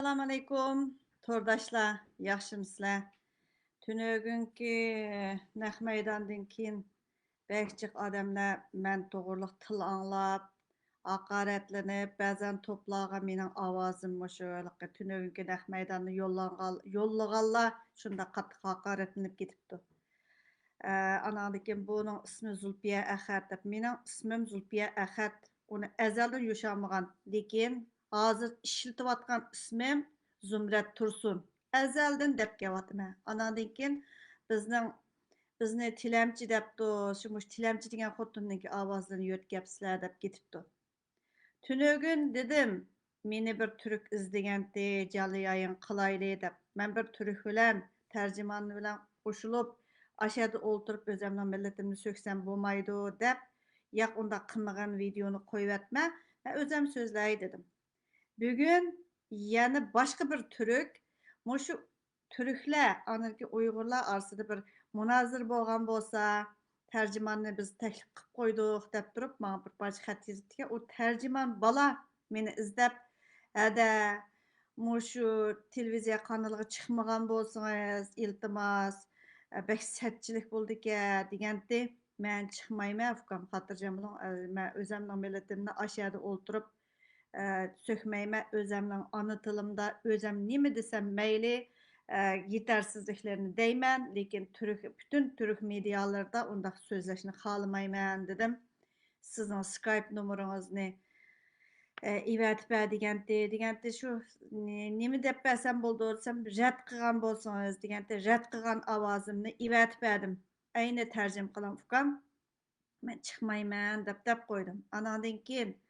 Assalamu alaykum, tordaşlar, yaxşımısızlar? Tünögünkü naq meydandan keyin bəkçik adamlar mən toğırlıq til anlap, haqaretlenip, bəzən toplağa mening avazım şöyle tünögünkü naq meydanı yollağanlar şunda qattiq haqaretlenip ketipdi. Anandikin bunun ismi Zulfiye Ahad deb. Mening ismim Zulfiye Ahad. Onu ezelden yaşamagan. Lekin hazır işletivatgan ismim Zumrat Tursun. Ezelden deb gelatyman. Anandikin bizni tilemçi debdi. Şumuş tilemçi degan xotinniki avazlarını yötkepsizlar deb ketipdi. Tünögün dedim, meni bir Türk izdegendi, jalı yayın qılaylı deb. Men bir Türk bilen, tercümanı bilen qoşulup, aşağıda oturup özümden milletimni söksem bolmaydı deb, yak onda qılmagan videonu koyuvetme, ben özüm sözlәy dedim. Bugün yani başka bir Türk, şu Türkler, anaki Uygurlar arasında bir münazır bolgan bolsa, tercümanını biz teklif qilib qo'ydik deb turib, mana bir parcha xat yozibdi. O tercüman bala meni izlab, hada shu televiziya kanaliga chiqmagan bo'lsangiz, iltimos, bek satchilik bo'ldi ekan deganda, men chiqmayman, ukam xotirjam bo'ling, men o'zimning millatimni aşağıda o'ltirib sökmeyme özümden ana tilimda özüm nime desem meyli yetersizliklerini deymen. Lekin bütün Türk medyalarda onda sözleşini xalamayman dedim. Sizin Skype numaranızı ivetip degende şu nime dep bersem boldu desem ret qilgan bolsanız degende ret qilgan avazımni ivetip berdim. Ayni tercim qilan ukam men chiqmayman deb qo'ydim. Anandan keyin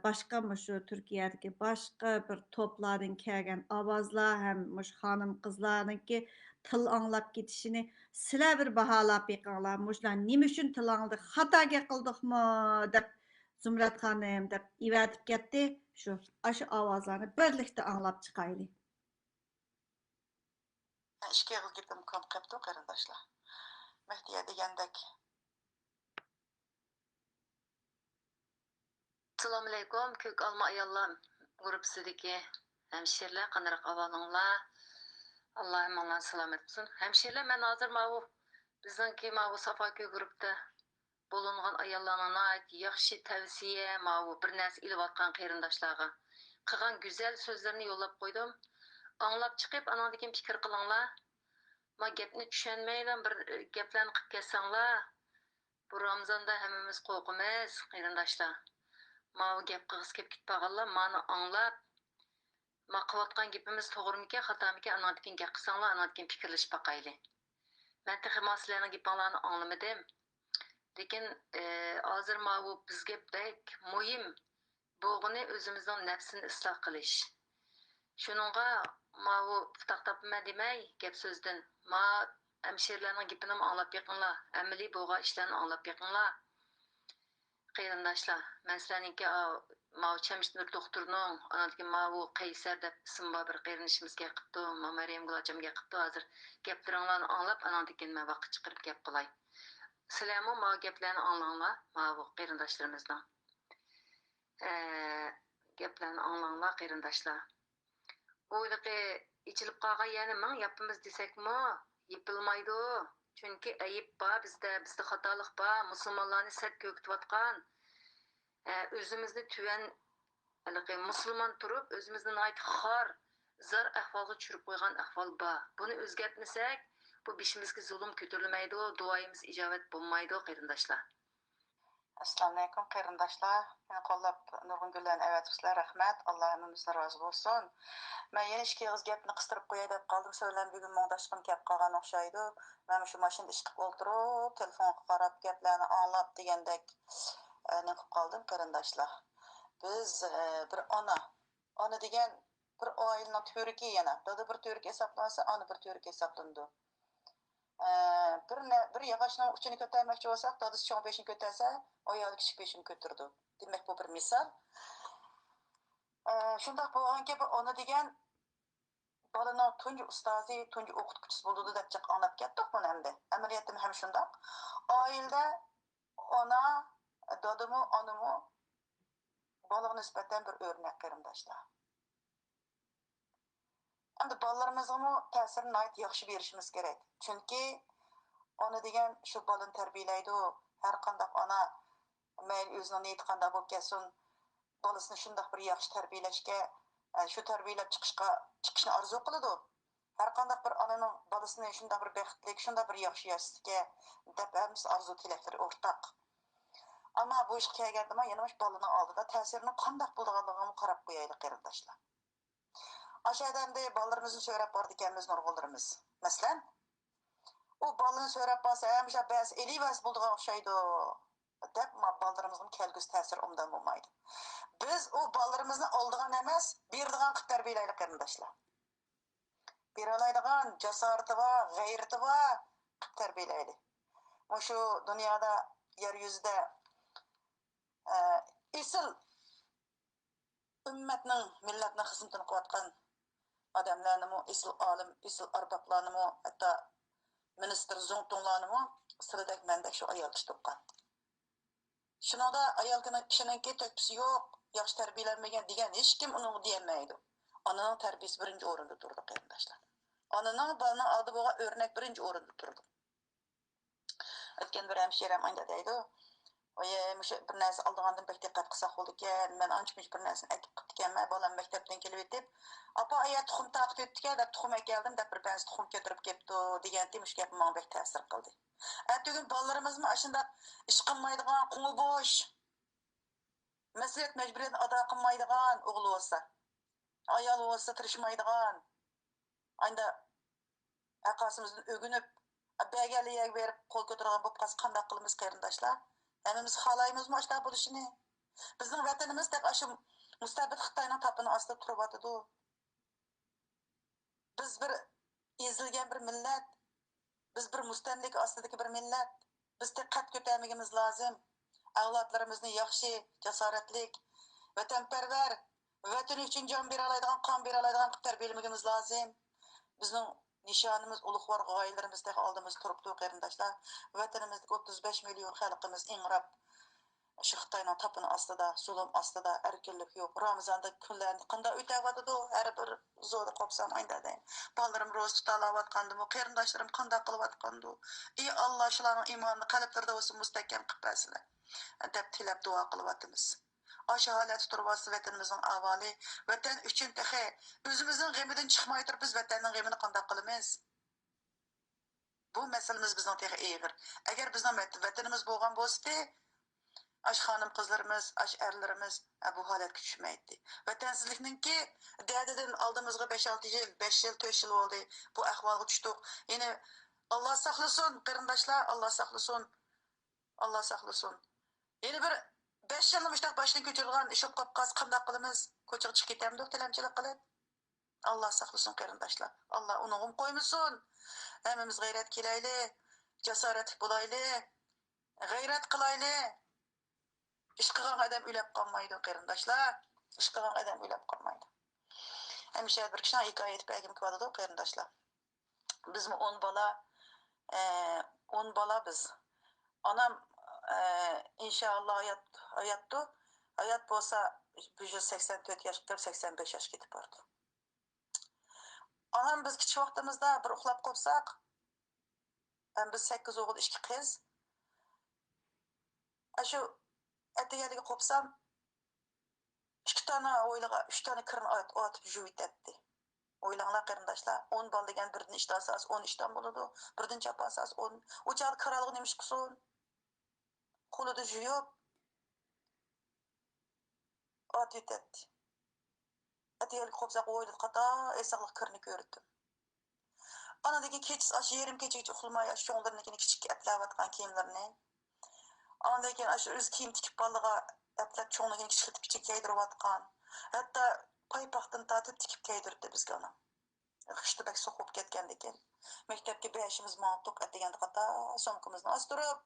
başka mı şu Türkiye'deki başka bir toplardan kelgen avazlar hem muş hanım kızların ki tıl anlap gitişini sile bir bahalap yıkanlar muşlar nime üçün tıl anladık hata kıldık mı dep Zümrət Hanım dep ivetip gitti şu aşı avazlarını birlikte anlap çıkaylı. İşke yıl gittim kaptım karındaşlar. Mehdiye degendek. Assalamu alaykum, kök alma ayallar grupsidagi hemşeriler, qandarak avalыңlar. Allah'ım Allah selamet olsun. Hemşeriler, ben hazır mavu bizdeki mavu Safaköy grupta bulungan ayallarına ait yaxşı tavsiye mavu bir narsa ilvatkan qarindaşlarga qilgan güzel sözlerini yollab qo'ydim. Anlab chiqib, anandan fikir qilinglar. Ma gapni tushunmayman, bir gaplarni qilib ketsanglar. Bu Ramazonda hammamiz qo'rqamiz, qarindoshlar. Mava gap qilg'isi kelib ketpaganlar mani anglab, ma qilayotgan gapimiz to'g'rimikan, xatomikan, anandan gap qilsanglar, anandan fikrlashib baqayli. Men texmo sizlarning gapinglarni anglamadim. Lekin hozir bu bizga bek muhim bo'lg'ini o'zimizning nafsini isloh qilish. Shuningga bu taqtapman demay gap so'zdan ma hamshirlarning gapini anglab yiqinglar, amaliy bo'lgan ishlarni anglab yiqinglar. Qarindoshlar, men sizlarningki Chamshnur doktorning anadagi bu Qaysar deb ism bor bir qarinishimizga qilibdi, Maryam Gulachamga qilibdi. Hozir gaplaringlarni anglab, anandan men vaqt chiqarib gap qilay. Sizlarmi ma gaplarni anglanglar, bu qarindoshlarimizning. Gaplarni anglanglar qarindoshlar. O'ylaqi ichilib qolgan yana men yapimiz desakmi, yepilmaydi. Çünkü ayıp var bizde xatolik var, musulmonlarni sat ko'kitayotgan, o'zimizni tuvan musulmon turib, o'zimizni xor, zar ahvolga tushirib qo'ygan ahvol bor. Buni o'zgartmasak, bu beshimizga zulm ko'tarilmaydi, duoyimiz ijobat bo'lmaydi, qarindoshlar. Assalomu alaykum qarindoshlar. Meni qo'llab nurg'un gullarni avatibsizlar, rahmat. Alloh hammamizdan rozi bo'lsin. Men yana ikki og'iz gapni qistirib qo'yay deb qoldim. So'zlan bugun mongdashqim kelib qolgan o'xshaydi. Men shu mashinada ish qilib o'tirib, telefonga qarab gaplarni anglab degandek ne qilib qoldim qarindoshlar. Biz bir ona degan bir oilaning to'riki yana. Dada bir to'rik hisoblansa, ona bir to'rik hisoblanadi. Bir yog'ochning uchini ko'tarmoqchi bo'lsak, dadasi cho'ng beshini ko'tarsa, oyog'i kichik beshini ko'tardi. Demak, bu bir misol. Shundoq bo'lganki, bu ona degan bolaning tunji ustozi, tunji o'qituvchisi bo'ldi deb chiq anglab ketdik buni endi. Amaliyatim ham shundoq. Oilada ona, dadami, onami bolaga nisbatan bir o'rnak qarindoshlar. Endi balalarimizga ta'sirini ayt yaxshi berishimiz kerak. Chunki ona degan shu balani tarbiyalaydi. Har qanday ona mayli o'zining niyati qanday bo'lib kelsin, bolasini shunday bir yaxshi tarbiyalashga, shu tarbiyalab chiqishni orzu qiladi. Har qanday bir onaning bolasini shunday bir baxtli, shunday bir yaxshi yashashga deb hamma orzu tilaklari o'rtaq. Ammo bu ishga kelganda yana shu bolaning oldida ta'sirini qanday bo'lganligini qarab qo'yaylik qarindoshlar. Aşağıdanda ballarımızı söylep vardı kendimiz nurgullarımız. Mesela o balını söylep varsa hemşe bəs eli bəs bulduğu okşaydı. Dep ballarımızın kelgüs təsir ondan olmaydı. Biz o ballarımızın olduğun emez birdiğen kıp terbiyeleylik kardeşler. Bir alaydıgan cesareti var, gayreti var kıp terbiyeleylik. Şu dünyada yeryüzünde isil ümmetinin, milletinin hizmetini kıvatkan adamlarını, isil alim, isil arbaplarını, hatta minister zontonlarını sıradaki mendek şu ayal tutuqqan. Şuna da ayal kişinin tökpüsü yok, yaxşı terbiyelenmegen diyen hiç kim onu diyemeydi. Ananın terbiyesi birinci orunda durdu arkadaşlar. Ananın balının adı boğa örnek birinci orunda durdu. Ötken bir hemşirem aynı deydi. Oye, bir narsa aldığandan pek dikkat kısak oldu ki, ben ançmış bir narsani ekip gitken, ben balam mektepten kelip etip, apa aya tuxum taqit etdik ya, dep tuxum ekeldim, dep bir bensi tuxum götürüp kepti, degan demiş gapim bana pek ta'sir qildi. Tugün ballarımızın aşında iş qilmaydigan, qumi boş, mesuliyet mecburiyetini ada qilmaydigan o'g'li olsa, ayol olsa tirishmaydigan, anda aqasimizdan o'ginib, begaliga berib qo'l ko'targan bo'lib qolsa qanday qilamiz qarindoshlar? Hemimiz xalaymızmı aşağı buluşunu? Bizim vatanımız tek aşı müstabit Xitayning tapını astı turbatıdı. Biz bir ezilgen bir millet, biz bir müstemlik astidagi bir millet. Biz tek qat ko'tarmagimiz lazım. Avlodlarimizni yaxshi, jasoratlik, vatanparvar, vatan uchun jon bera oladigan, qon bera oladigan qilib tarbiyalamagimiz lazım. Bizning nishonimiz ulug'vor g'oyalarimizdagi oldimizda turibdi qarindoshlar. Vatanimizdagi 35 milyon xalqimiz ingrab şu Xitayning tapını astida, zulm astida, erkinlik yo'q. Ramazonda kunlarni qanday o'tayotdi? Har bir zo'da qopsam ayda deyin. Balalarım ro'z tutalayotgandimi, qarindoshlarim qanday qilyotgandi? Ey Alloh, shularning iymonini qalblarida bo'lsin mustahkam qilib bersin deb tilab duo qilyapmiz. Aşı halet turması vatanımızın avali, vatan üçün tehe, özümüzün geminden çıkmayı biz vatanın gemini qanday qilamiz? Bu meselemiz bizden tehe eğir. Eğer bizden vatanımız bo'lgan bo'lsa, aş hanım kızlarımız, aş erlerimiz bu haletke düşmeydi. Vatansizlikninki dədədən aldığımızga 5-6 yıl, 5 yıl, 4 yıl oldu. Bu ahvalga düşdük. Yani Allah saklasın, qarindoshlar, Allah saklasın. Allah saklasın. Yani bir 5 yılın müştaq başını köçürülgan iş op qapqaz qanday qilamiz? Ko'chaga chiqib ketamdik tilamchilik qilib. Allah saklasın qarindoshlar. Allah onu qo'ymasin. Hammamiz g'ayrat kelayli, jasoratli bo'layli, g'ayrat qilayli. İş qilgan adam o'lib qolmaydi qarindoshlar. İş qilgan adam o'lib qolmaydi. Hemşe bir kişi hikoya etib bergim keladi qarindoshlar. Bizmi 10 bala, 10 bala biz. Anam inşallah hayatdı. Hayat bo'lsa 184 yosh, 85 yosh ketib bordi. Anam biz kichik vaqtimizda bir uxlab qolsak, biz 8 o'g'il, 2 qiz. Shu atagaliga qopsam 2 tane o'ylaga 3 tane kirni atib juvit etdi. O'ylanglar qarindoshlar, 10 bal degan birdan ishtasas 10 ishdan bo'ladi. Birdan chapasas 10. O'char qiralg'i nemish qilsin? Qo'lida juyib atib etdi. Atagaliga qopsaq o'ylab qata esaqliq kirni ko'rdim. Anadagi kechis aşı yerim kechagacha uxlamay sho'nglarnikini kichik atlayotgan kiyimlarini. Ondan keyin aşı o'z kiyim tikib balaga atlab cho'ngligini kichikitib kichik kiydirayotgan. Hatto paypoqdan tatib tikib kiydirdi bizga ona. Qishda bak so'qib ketgandikan. Maktabga beshimiz ma'tuq ataganda qata somkamizni ostirib,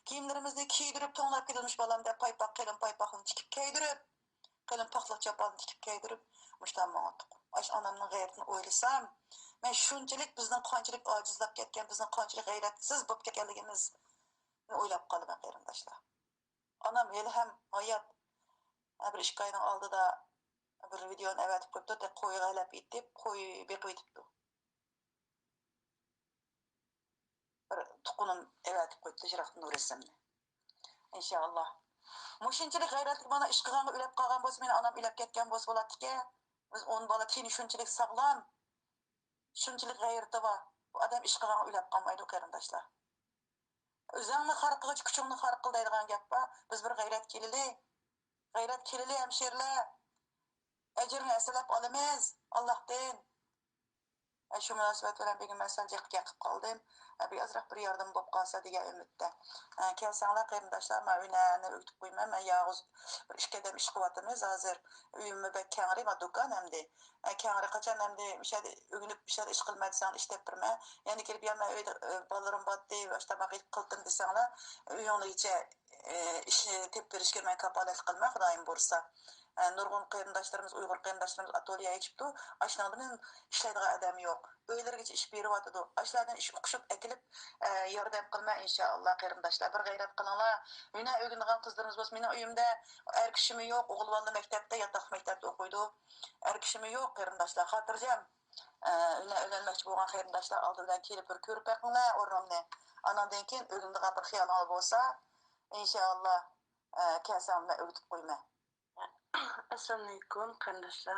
kiyimlarimizni kiydirib to'nglab kelmiş balam deb paypoq qilib paypoqni tikib kiydirib, qilib paxlaq chapalni tikib kiydirib, mushtam ma'tuq. Aş anamning g'ayratini o'ylasam, men shunchalik bizning qanchalik ojizlab ketgan, bizning qanchalik g'ayratsiz bo'lib ketganligimiz o'ylab qoldim qarindoshlar. Anam hali ham hayot bir 2 oyning oldida Bir videonu evetip koyuptu, tek koyu galap itip, koyu bekip itipti. Bir tukunun evetip koyuptu, jiraktın o resimni. İnşallah. Muşunçilik gayretlik bana iş kılğanга ülep kalgan bolsa, meni anam ülep ketken bolsa bolatdike. Biz 10 bala tini şunçilik sağlam, şunçilik gayreti var. Bu adam iş kılğanга ülep kalmaydı qarindaşlar. Özüңni harqıgıç, küçüңni harqıl deydigan gap ba. Biz bir gayret kelili hemşeriler. Ecrini eselep alamaz Allah'tan. Şu münasebet bilen bir gün ben sen yakıp kaldım. Bir azraq bir yardım bolup kalsa diye ümitde. Kelsanlar qarindaşlar, men öynäni öýtüp goýmam. Men ýaguz bir işkedem iş kuwatymyz hazır. Üýümme bek käňri we dokan hemdi. Käňri kaçan hemdi müşäde öňünüp müşäde iş kılmadysaň işdep birme. Yani gelip ýa men öýde balalarym batdy we tamak kıldım deseňler, öýüňde içe iş tep berişge men kapalat kılmak daim bolsa. Nurgun qarindaşlarımız, Uygur qarindaşlarımız atölye açıpdy. Aşnadyň işlediği adam yok. Öylerge iş berip atydy. Aşlardan iş okuşup ekilip yardam kılma inşallah qarindaşlar. Bir gayret kılыңlar. Mene ögündiğen kızlarımız bolsa, mene uyumda er kişimi yok. Oğul balla mektepde, yatak mektepde okuydu. Er kişimi yok qarindaşlar. Hatırjam. Öne ölenmekçi bolgan qarindaşlar aldydan kelip bir körüp bakыңlar ornamny. Anandan keyin ögündiğen bir hyýalyňyz bolsa, inşallah käsam we ögütüp goýma. Assalamu alaikum kardeşler.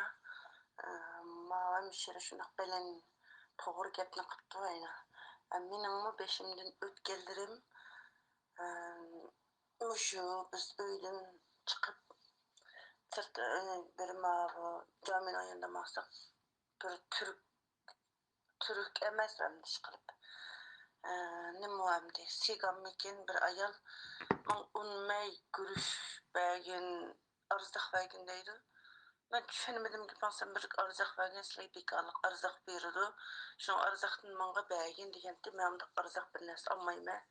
Ma hemşire şunak bilen toğru gepni qıptı ayna. Meningmi beşimden ötkellerim muşu biz öýden çıkıp sırtı bir mavi caminin ayında maqsaq bir türk emas hem iş qılıp. Nima hamdi sigam mekin bir ayal man unmay görüş bagin arzaq bagin deydi. Ben düşünmedim ki baksam bir arzaq bagin silay bekarlık arzaq beridi. Şunu arzaqdan manga bagin degende men arzaq bir narsa almayma.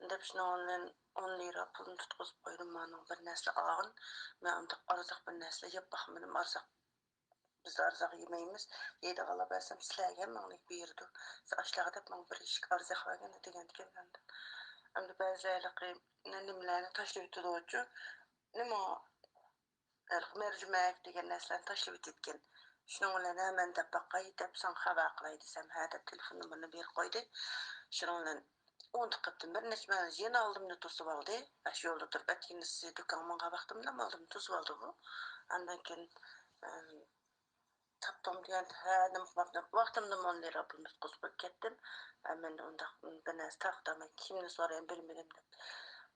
Dep şunu 10 lira pulunu tutquzup koydum maның bir narsa ağın. Men arzaq bir narsa yap baxmadım arzaq. Biz arzaq yemeymiz. Yedi qala bersem sizlarga manglik berdi. Siz aşlağa dep man bir işik arzaq bagin degende ben. Hem de bazıları nimelerini taşlayıp tutuyor. Nima mercimek degan narsalarni tashlab ketgan. Shuning bilan hemen deb baqay deb san xabar qilay desam, ha deb telefon numerini berib qo'ydi. Shuning bilan o'ntib qildim. Bir necha marta yana oldimda to'sib oldi. Shu yo'lda turib aytganisi do'konga vaqtimda oldimda to'sib oldi u. Ondan keyin tapdim degan hadim vaqtimda 10 lira pul tutqizib ketdim. Men unda bir narsa taqdimay kimni so'rayam bilmadim deb.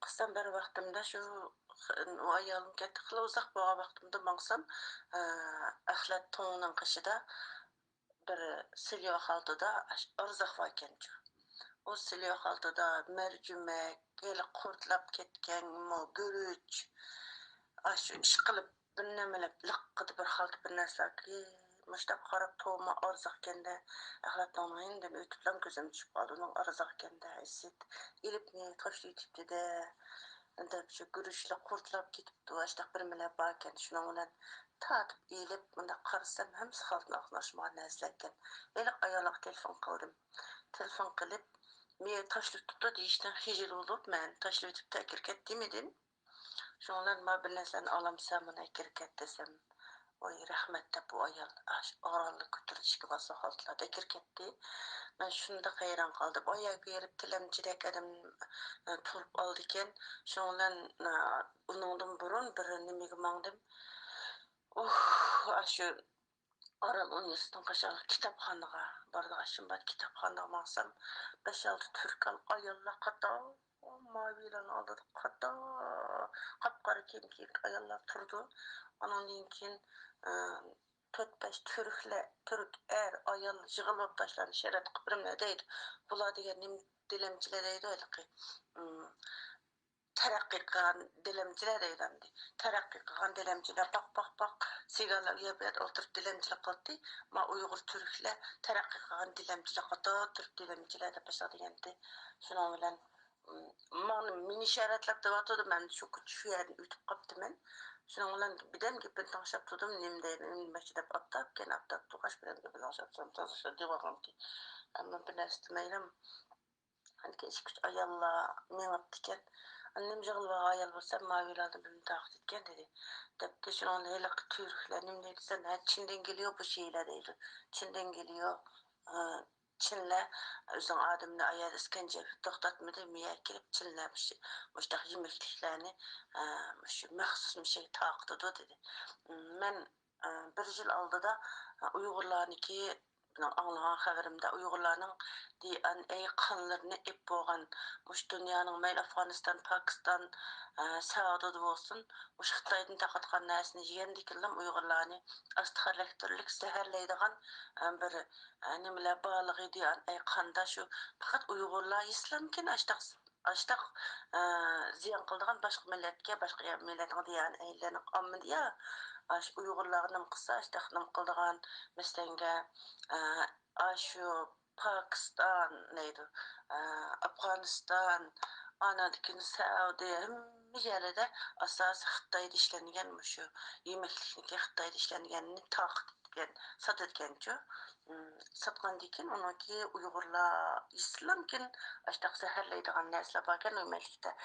Qisam bir vaqtimda shu o ayolum ketdi qila uzaq bo'lgan vaqtimda bangsam axlat to'nining qishida bir silyo xaltada arzaq bor ekan. O silyo xaltada mercimek, eli qurtlab ketgan guruch, shu ish qilib bir nimalab liqqidi bir xalta bir narsaga mushtaq qarab to'ma arzaq kenda axlat to'nidan o'tiblam ko'zim tushib qoldi. Uning arzaq kenda isit ilib ne tashlaytibdi de deb shu guruchli qurtlab ketibdi. Ashtaq bir milab bor ekan. Shuning bilan tatib elib bunda qarasam hamsi xaltni aqlashmagan narsalar. Eli ayolga telefon qildim. Telefon qilib men tashlab tutdi deyishdan hijil bo'lib, men tashlab tutib takirkat demedim. Şundan ma bir narsalarni olamsam, buni kirkat desam, oy rahmat deb bu ayol orolni ko'tarishga basa hollarda kirkatdi. Men shunda hayron qoldim. Oyoq berib tilamchidek adam turib oldi ekan. Shundan uningdan burun bir nimaga mangdim. Shu Oral Universitetining qashqarlik kitobxonaga bordi. Ashimbat kitobxonaga mangsam 5-6 turk ayollar qator mavilan oldi qator qapqara kiyim ayollar turdi. Ondan keyin 4-5 turk ayol yig'ilib tashlandi sharat qibrimlar deydi. Bular degan dilemchilar deydi o'ylaqi. Taraqqiy qilgan dilemchilar deydi. Taraqqiy qilgan dilemchilar baq sigarlar yeb o'tirib dilemchilik qildi. Ma Uyg'ur turklar taraqqiy qilgan dilemchilar qator turk dilemchilar deb hisoblanadi. Shuning bilan meni sharatlab turibdi. Men shu yerni o'tib qolibdiman. Shuning bilan birdan gapni tashlab turdim. Nima deb attab tug'ash bilan gapni tashlab turdim. Tashlab devorgamki. Amma bir narsa demayman. Hani ish kuch ayollar mengib tikan Annem jığılba ayal bolsa mavilardan birini taqit etken dedi. Depde şunun helik türkler nim dedi sen ha Çin'den geliyor bu şeyler dedi. Çin'den geliyor. Çinle özün adamını ayar iskence toxtatmadı miye kirip Çinlemiş. Muştaq yemekliklerini şu mahsus bir şey taqtıdı dedi. Men bir yıl aldı da Uygurlarniki anlagan haberimde Uygurlarning DNA kanlarını ep boğan muş dünyanın mayl Afganistan, Pakistan, Sauda'da olsun muş Xitaydan taqatqan näsini jigendikildim Uygurlarni astxarlektirlik seherleydigan bir nimeler bağlığı DNA kanda şu fakat Uygurlar İslamkin açtaq ziyan qıldıgan başqa milletke başqa milletin DNA'lerini amdı ya aş Uygurlarning qısa açtaq nim qıldıgan meslenge şu Pakistan neydi? Afganistan, Anadolu, Saudiya, hem yerlerde asası Xitayda işlengen şu yemeklikniki Xitayda işlengenini taqit etken, sat etkenço. Satqan dikin onaki Uygurlar İslamkin açtaq seherleydigan näsler barken ömellikte.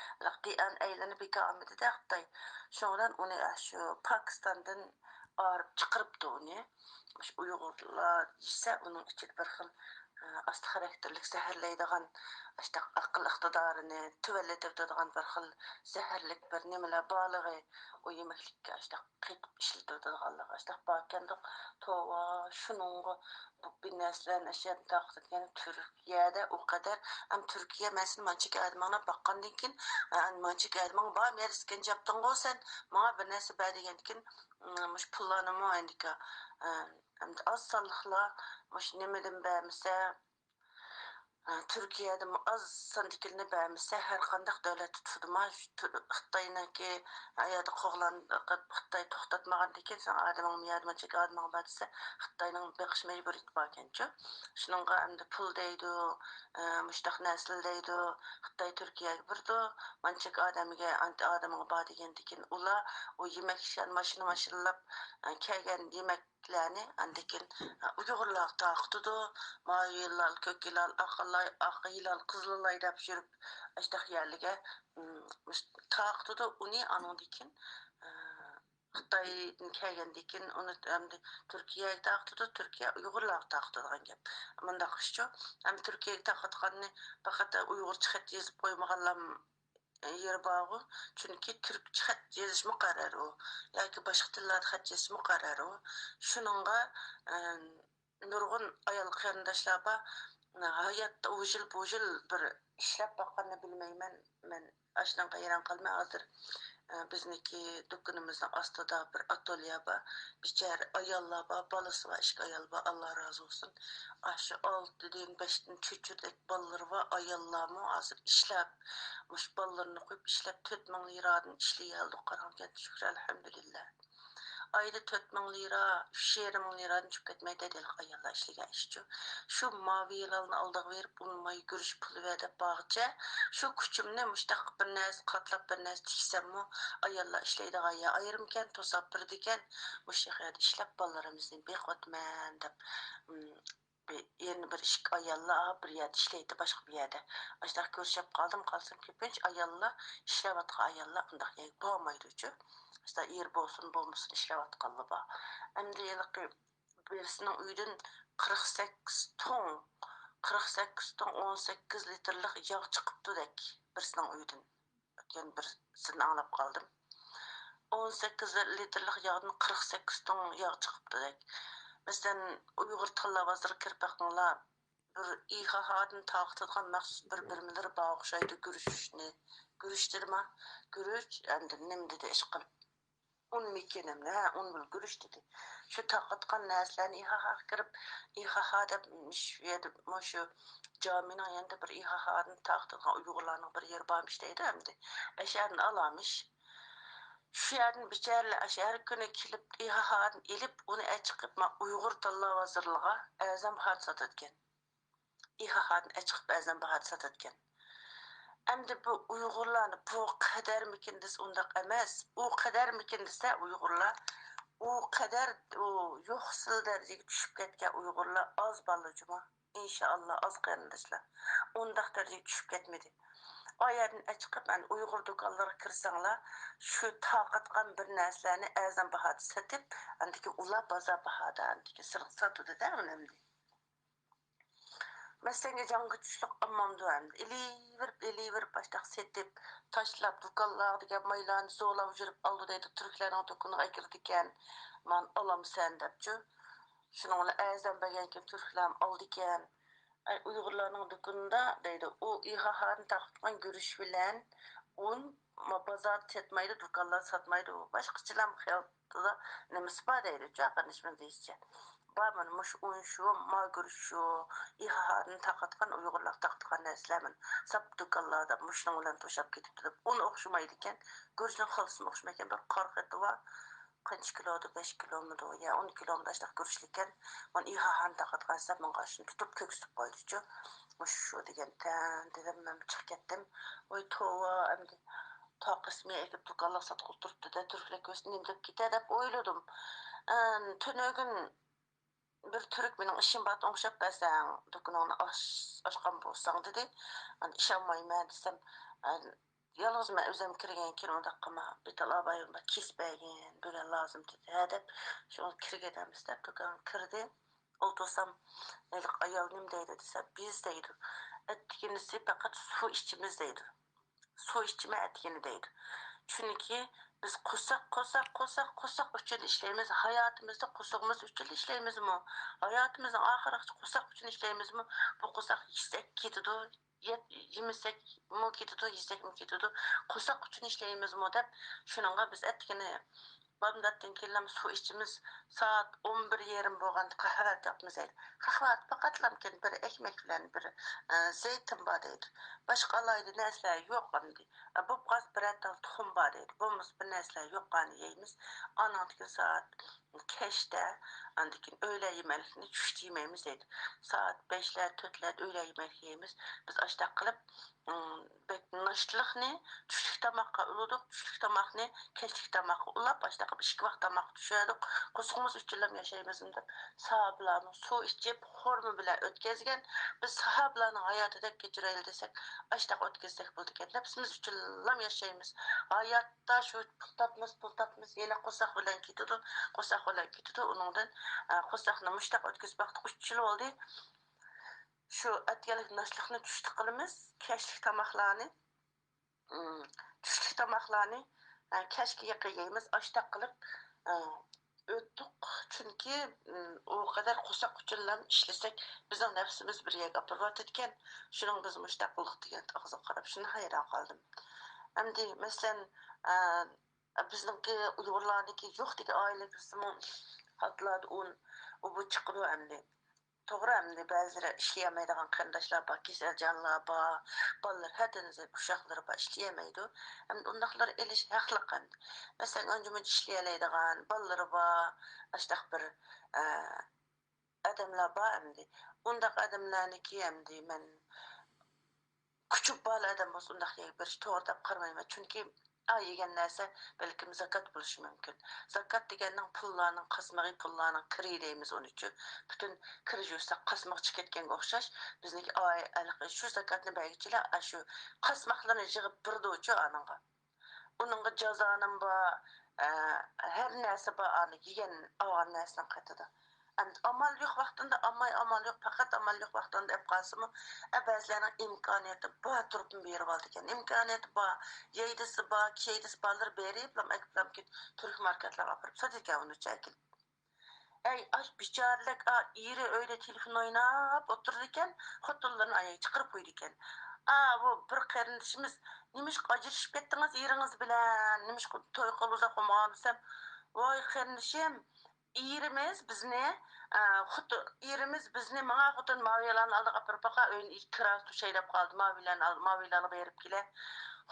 DNA bika amidi da Xitay. Şoňdan onu şu Pakistan'dan arıp çıqırıpdı onu. Uygurlar ise onun için bir xil ast karakterlik zehirleydigan işte akıl iktidarını tüvelletip durduğun bir xil zehirlik bir nimeler balığı o yemeklikke işte kıyıp işletip durduğanlar işte bakendik tova şunun bu bir neslen eşyat taqsit yani Türkiye'de o kadar hem Türkiye mesela mançık adamına bakkandan kin mançık adamın var mı iskince yaptın o sen bana bir nesi badigen kin muş pullanımı endika hem de az sallıkla muş nemeden bämse Türkiye'de az sandıklarını bämse her kandak devlet tutma Xitay'naki ayada qoğlan Xitay toxtatmagan diken sen adamın yardıma çek adamın batsa Xitay'nın beqiş mecburit bakenço şununla hem de pul deydi muştaq näsil deydi Xitay Türkiye'ye birdi mançık adamıga anti adamın ba degen diken ula o yemek şan maşınlap kelgen yemeklerini andikin Uygurlar taqtıdı Maviylal, kökilal, akıylal, kızılay dep jürüp açtaq yerlige taqtıdı onu anın dikin Xitaydan kelgendikin onu hem Türkiye'ye taqtıdı Türkiye Uygurlar taqtıdığan gep. Mındaq işço hem Türkiye'ye taqatqanını fakat Uygur çıqat yazıp koymaganlam yer bağı çünkü Türk çıqat yazışma kararı o. Yoki başqa tillarda xat yazışma kararı o. Şununla nurgun ayal qarindaşlarga hayatda ujil bujil bir işlep bakkanını bilmeymen men aşnan qayran qalma hazır bizniki dükkanımızın astıda bir atölye var. Biçare ayallar var, balası var, işki ayal var, Allah razı olsun. Aşı 6'den 5'ten çüçürdek balları var, ayallar mı hazır işlep, muş ballarını koyup işlep 4.000 liradan işleyelim, qaranken şükür elhamdülillah. Ayda 4.000 lira, 3.000 liradan çıkıp ketmeye dedelik ayallar işlegen işçi. Şu mavi yılalını aldığı verip unmayı görüş pulu verip bağıca. Şu küçümne müştaq bir nəs qatlap bir nəs tiksem mu ayallar işleydi gaya ayırımken tosap bir diken müştaq işlep ballarımızın bir qotman dep yeni bir iş ayallar bir yerde işleydi başka bir yerde. Müştaq görüşüp kalsın köpünç ayallar işlevatqa ayallar bundaq yani boğmaydı ucu. İşte yer bolsun bolmasın işlep atqanlı ba. Endi yılqı birisinin uydan 48 ton 18 litrlik yağ çıkıptı dek birisinin uydan. Yani birisini anlap kaldım. 18 litrlik yağdan 48 ton yağ çıkıptı dek. Mesela Uygur tilla vaziri kirpaqınla bir İHH'dan taqtıdığan məxsus bir birmileri bağışaydı görüşüşünü. Görüşdirme. Görüş, endi nimdi de iş qılıp. Un mekenemle, un bil görüş dedi. Şu taqatqan näslerini İHH kirip, İHH depmiş, şu caminin yanında bir İHH'dan taqtıdığan Uygurlarının bir yeri bağmış deydi emdi. Eşerini alamış. Şu yerden biçerle aşağı günü kilip İHH'dan elip onu çıkıp Uygur Tilla Vazirliğe azam bahat satırken. İHH'dan çıkıp azam bahat satırken. Endi bu Uygurlarni bu kadar mikindis undaq emas. O kadar mikindise Uygurlar o kadar o yo'qsil darajaga tushib ketgan Uygurlar az ballıcıma. İnşallah az qarindoshlar. Undaq darajaga tushib ketmedi. O yerden çıkıp yani Uygur dükkanlara kirsanlar şu taqatkan bir neslerini azam bahada satıp andaki ula baza bahada andaki sırık satıdı da önemli. Mesela can güçlük ammamdı hem eli verip baştak setip taşlap dükkanlar diken maylarını zoğlav jürüp aldı deydi Türklerin dokunu ekirdiken man alam sen depçü. Şununla azam begenken Türklerim aldı iken Uygurlarning do'konida deydi u İHA'nın taqtgan görüş bilen un bazar setmaydi do'konlar satmaydi u boshqachalar hayotida nimasi bor deydi chaqirishmi deyishcha barman mush un shu ma görüş shu İHA'nın taqatgan Uygurlar taqtgan narsalarni sap do'konlarda mushning bilan to'shab ketibdi deb un o'xshamaydi ekan go'shtning xilsimi o'xshamaykan bir qarqati va qancha kiloda 5 kilomi ya 10 kilomi tashlab ko'rishlikkan man İHA'nın taqatgan sabman qarshini tutib ko'ksib qo'ydichu shu degan tan dedim men chiqib ketdim voy tova endi ta qismiga ekib do'konlar sotqib turibdi da turklar ko'zini nimdab ketadi deb o'yladim tunugin bir turk mening ishim bor o'xshab bersang do'koningni ochgan bo'lsang dedi ishonmayman desam yalnız ben özüm kirgen keyin unda qilma bital abayimda kesbegin bo'lgan lozim dedi ha deb shu kirgedamiz deb do'kon kirdi o'ltirsam ayol nim deydi desa biz deydi etkinisi faqat su içimiz deydi su içme etkini deydi çünkü biz qusak uchun ishlaymiz hayotimizda qusug'imiz uchun ishlaymizmi hayotimizning oxirigacha qusak uchun ishlaymizmi bu qusak yesak ketadi yemesak mu ketadi yesak mu ketadi qusak uchun ishlaymizmi deb shuningga biz etkini Bamdatdan kelam su içimiz saat 11:30 bo'lganda qahva tapmiz deydi. Qahva faqatlamkin bir ekmek bilan bir zeytin bor deydi. Boshqa alayda narsalar yo'q endi. Bu qaz bir atal tuxum bor deydi. Bo'lmasa bir narsalar yo'q qani yeymiz. Anatki saat keşte andikin öğle yemekini çüştü yemeğimiz deydi. Saat 5'ler 4'ler öğle yemek yeyimiz. Biz açtak kılıp bek naştılıkni çüşlük tamakka uluduk. Çüşlük tamakni keşlik tamakka ulap açtak kılıp 2 vaqt tamak düşürdük. Kusumuz üçülüm yaşaymızın da sahablarını su içip hormu bile ötkezgen biz sahablarının hayatı geçireyim desek açtak ötkezsek bulduk. Hepsimiz üçülüm yaşayımız. Hayatta şu pul tapmız yine kusak bilen gidiyordu. Qo'saq bilan ketdi uningdan qo'saqni mushtaq o'tkazib vaqti 3 yil bo'ldi shu atgalik nashliqni tushdi qilamiz kashlik tomoqlarni kashga yaqiymiz oshtaq qilib o'tdik chunki u qadar qo'saq uchunlar ishlasak bizning nafsimiz bir yerga opirib ekan shuning biz mushtaq qildik degan og'ziga qarab shuni hayron qoldim endi masalan bizniki Uyg'urlarniki yo'q degan oila qismi hatlar u bu chiqdi endi to'g'ri endi ba'zilar ishlayolmaydigan qarindoshlar bor kasaljonlar bor bolalar hadinizi ushoqlar bor ishlayolmaydi endi undaqlar elish haqliq endi masalan uncha ishlayolmaydigan bolalari bor ashtaq bir odamlar bor endi undaq odamlarniki endi men küçük bol odam bo'lsa undaq bir to'g'ri deb qaramayman chunki yegan narsa balkim zakat bo'lishi mumkin zakat deganning pullarning qasmig'i pullarning kiri deymiz uni uchun butun kiri yursa qasmoq chiqib ketganga o'xshash bizniki shu zakatni bergichilar shu qasmoqlarni yig'ib birdichu ananga uningga jazonim bor har narsa bor yegan olgan narsani qatida amal yo'q vaqtida amal yo'q faqat amal yo'q vaqtida deb qolsimi ba'zilarning imkoniyati bor turib berib oldi ekan imkoniyati bor yeydisi bor keydisi borlar berib turk marketlarga olib sotib ekan uni chakil ash bichoralik eri öyle telefon o'ynab o'tirdi ekan xotinlarni ayaga chiqarib qo'ydi ekan bu bir qarindishimiz nimish ajrashib ketdingiz eringiz bilan nimish to'y qilib uzoq bo'lmagan desam voy qarindishim erimiz bizni mana xotin maviyalarni oldiga bir baqa kiraz tushaylab qoldi maviyalarni berib kela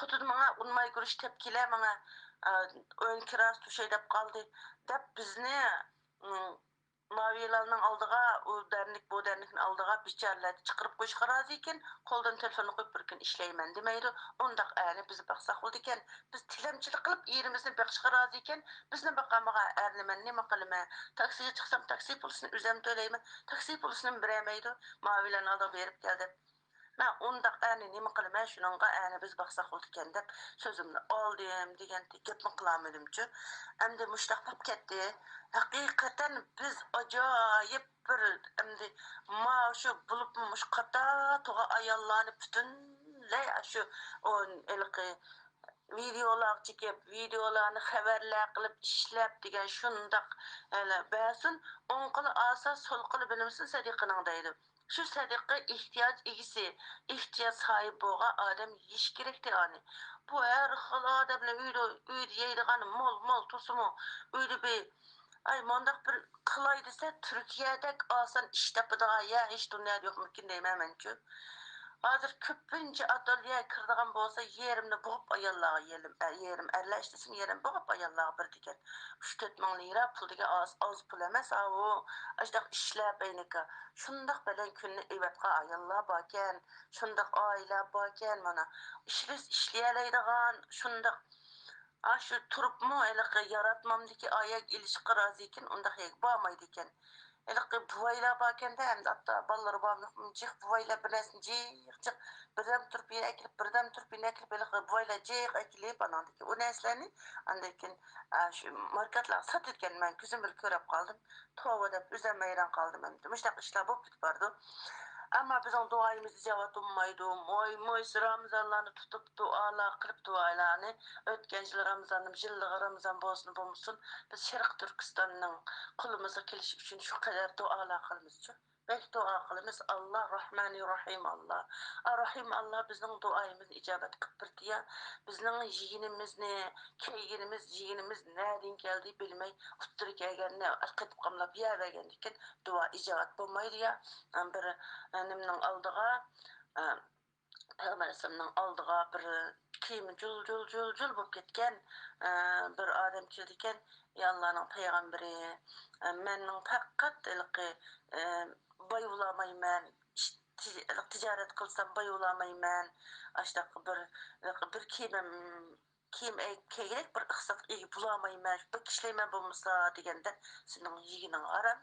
xotin mana unmay gurish tep kela mana o'yin kiraz tushaylab qoldi deb bizni maviyalarning oldiga u dernek bu dernekning oldiga bicharalarni chiqarib qo'yishga rozi ekan qo'ldan telefonni qo'yib bir kun ishlayman demaydi undaq biz baqsaq bo'ldi ekan biz tilamchilik qilib erimizni baqishga rozi ekan bizni baqamaga nima qilaman taksiga chiqsam taksi pulisini o'zim to'layman taksi pulisini bermaydi maviyalarni oldiga berib keldi Ben ondaq әне nima qilaman shuningga әне biz baqsaq bo'ldi ekan deb so'zimni oldim degan gapni qilamadim-chu. Endi mushtaq bo'lib ketdi. Haqiqatan biz ajoyib bir endi shu bo'lib mush qata to'g'a ayollarni butunlay shu on ilqi videolar çekip, videolarni xabarlar qilib ishlab degan shundaq ba'zan o'ng qo'li olsa so'l qo'li bilmsin sadiqaning deydi. Shu sadiqa ehtiyoj egisi, ehtiyoj sohibi bo'lgan odam yeyish kerak deyani. Bu har xil odamlar uyda yeydigan mol tursinmi, uyda bir ay mondaq bir qilay desa Turkiyadek oson ish topadigan ya hech dunyoda yo'q mumkin deyman menchu. Hazır köpünce atölye kırdıgan bolsa yerimni boğup ayallarga yerim erleştirsin yerim boğup ayallarga bir diken 3-4 ming lira pul digen az pul emas o ajdaq işlep eyneka şundaq bilen günni evetqa ayallar baken şundaq aile baken mana işimiz işleyelaydigan şundaq şu turupmu eliqi yaratmamdaki ayak ilişki razı iken ondaq yek bağmaydı iken Elqi buvaylar bakende hem de hatta balları bağımlık cih buvaylar bir nesin cih birden turp yine ekilip birden turp yine ekilip elqi buvaylar cih ekilip anandaki o neslerini andakin şu marketler satırken ben küzüm bir körep kaldım tova da üzermeyren kaldım hem de müştak işler bu bit vardı ama bizim duayımız icabet olmaydı moy Ramazanlarını tutup dualar kılıp dualarını ötkençli Ramazanım jıllığı Ramazan bolsun bulmuşsun biz Şarkı Türkistan'ın kulumuza keliş için şu kadar dualar kılmışçı. Belki dua kılımız Allah Rahmani Rahim Allah. Rahim Allah bizim duayımız icabet kıpırdı ya. Bizim yiğinimiz ne, yiğinimiz nereden geldi bilmey. Utturuk eğer akıtıp kamlap yer vergendikken dua icabet bulmaydı ya. Bir nimnin aldığa Peygamber Aleyhisselam'ın aldığa bir kiyimi cul bulup ketken bir adam keldiken ya Allah'ın peygamberi menin fakat ilqi bayulamayman ticaret kılsam bayulamayman aştaq bir kiyim keyrek bir ıxsat bulamayman bir kişileymen bulmasa degende senin yiginin aram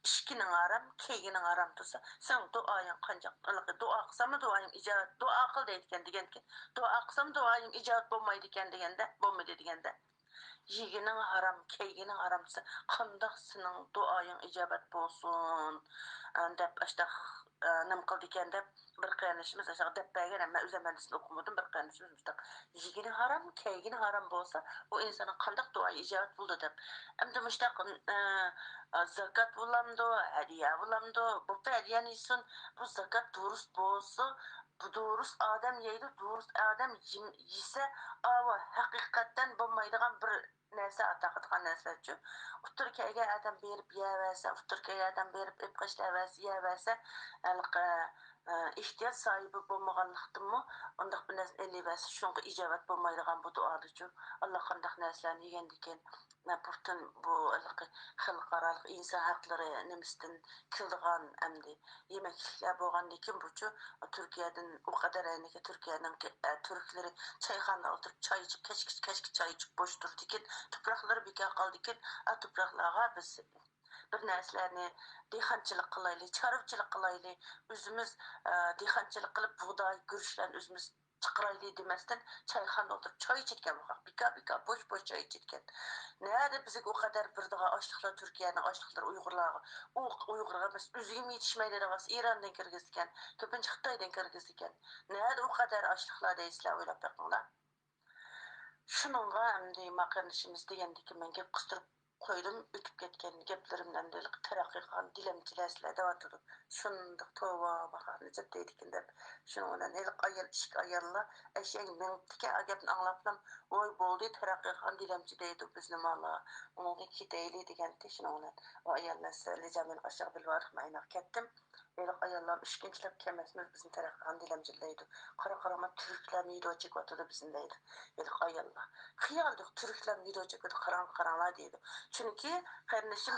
işkinin aram, keyginin aram tursa, sen duayın qancaq, dua qılsam duayım icabet, dua qıl deydiken degenken, dua qılsam duayım icabet bolmaydı eken degende, bolmaydı degende. Yiginin haram, keyginin haramsa, qandaq senin duayın icabet bolsun, dep aştaq nim qıldı eken dep bir qiyanaşımız aşağı dep bəgən, ama üzəməlisini okumadım, bir qiyanaşımız müştaq. Yiginin haram, keyginin haram bolsa, o insanın qandaq duayı icabet buldu dep. Hem de müştaq zakat bulamdı, hediye bulamdı. Bu hediye neysin? Bu zakat durust bolsa, bu durust adam yeydi, durust adam yese, ama hakikaten bulmaydıgan bir narsa ataqıdığan narsaçı. Türkiye'ye adam berip yeyverse, Türkiye'ye adam berip ipqışlayverse, yeyverse, ihtiyaç sahibi bolmaganlıqdan mı? Ondaq bir narsa eleyverse, şunga icabet bolmaydıgan bu duadıcı. Allah qandaq narsalarni yegendiken, bütün bu xalqaralıq insan hakları nemisden kildigan emdi yemeklikler bolgandikin buçu Türkiye'den o kadar ki Türkiye'nin Türkleri çayxanada oturup çay içip keşke çay içip boş durdikin toprakları bekar kaldikin topraklarga biz bir narsalarni dehqonchilik qilaylik, chorvachilik qilaylik, o'zimiz dehqonchilik qilib bug'doy, guruchlarni o'zimiz chiqiraylik demasdan çayxonada o'tirib choy ichayotgan bo'lgan, bika bo'sh choy ichayotgan. Nerede bize o kadar bir daha açlıklar Türkiye'nin açlıklar Uygurlarga, Uygurlar emas, özüm yetişmeydi de var, İran'dan kirgizdiken, köpünce Xitay'dan kirgizdiken. Nerede o kadar açlıklar deysizler oylap bakınlar. Şununla endi maqarnışımız degendiki men gep qıstirib qo'ydim, o'tib ketgan gaplerimdan de taraqqiy qilgan dilemchilar devatdi. Shundaq tova baqarni jab deydikin deb. Shuning bilan ishq ayollar ashang men tika gapni anglablam, oy bo'ldi taraqqiy qilgan dilemchi deydi bizni malla. Unga ketayli degan shuning bilan o ayollar lejamin aşağı bilvarıq mayna ketdim. Elik ayollar işkinçilab kelmesimiz bizim taraqqiy dilemchilaydi. Qara Türkler video çekwatıdı bizim deydi. Elik ayollar. Xiyaldık Türkler video çekwatıdı qaran deydi. Çünkü kardeşim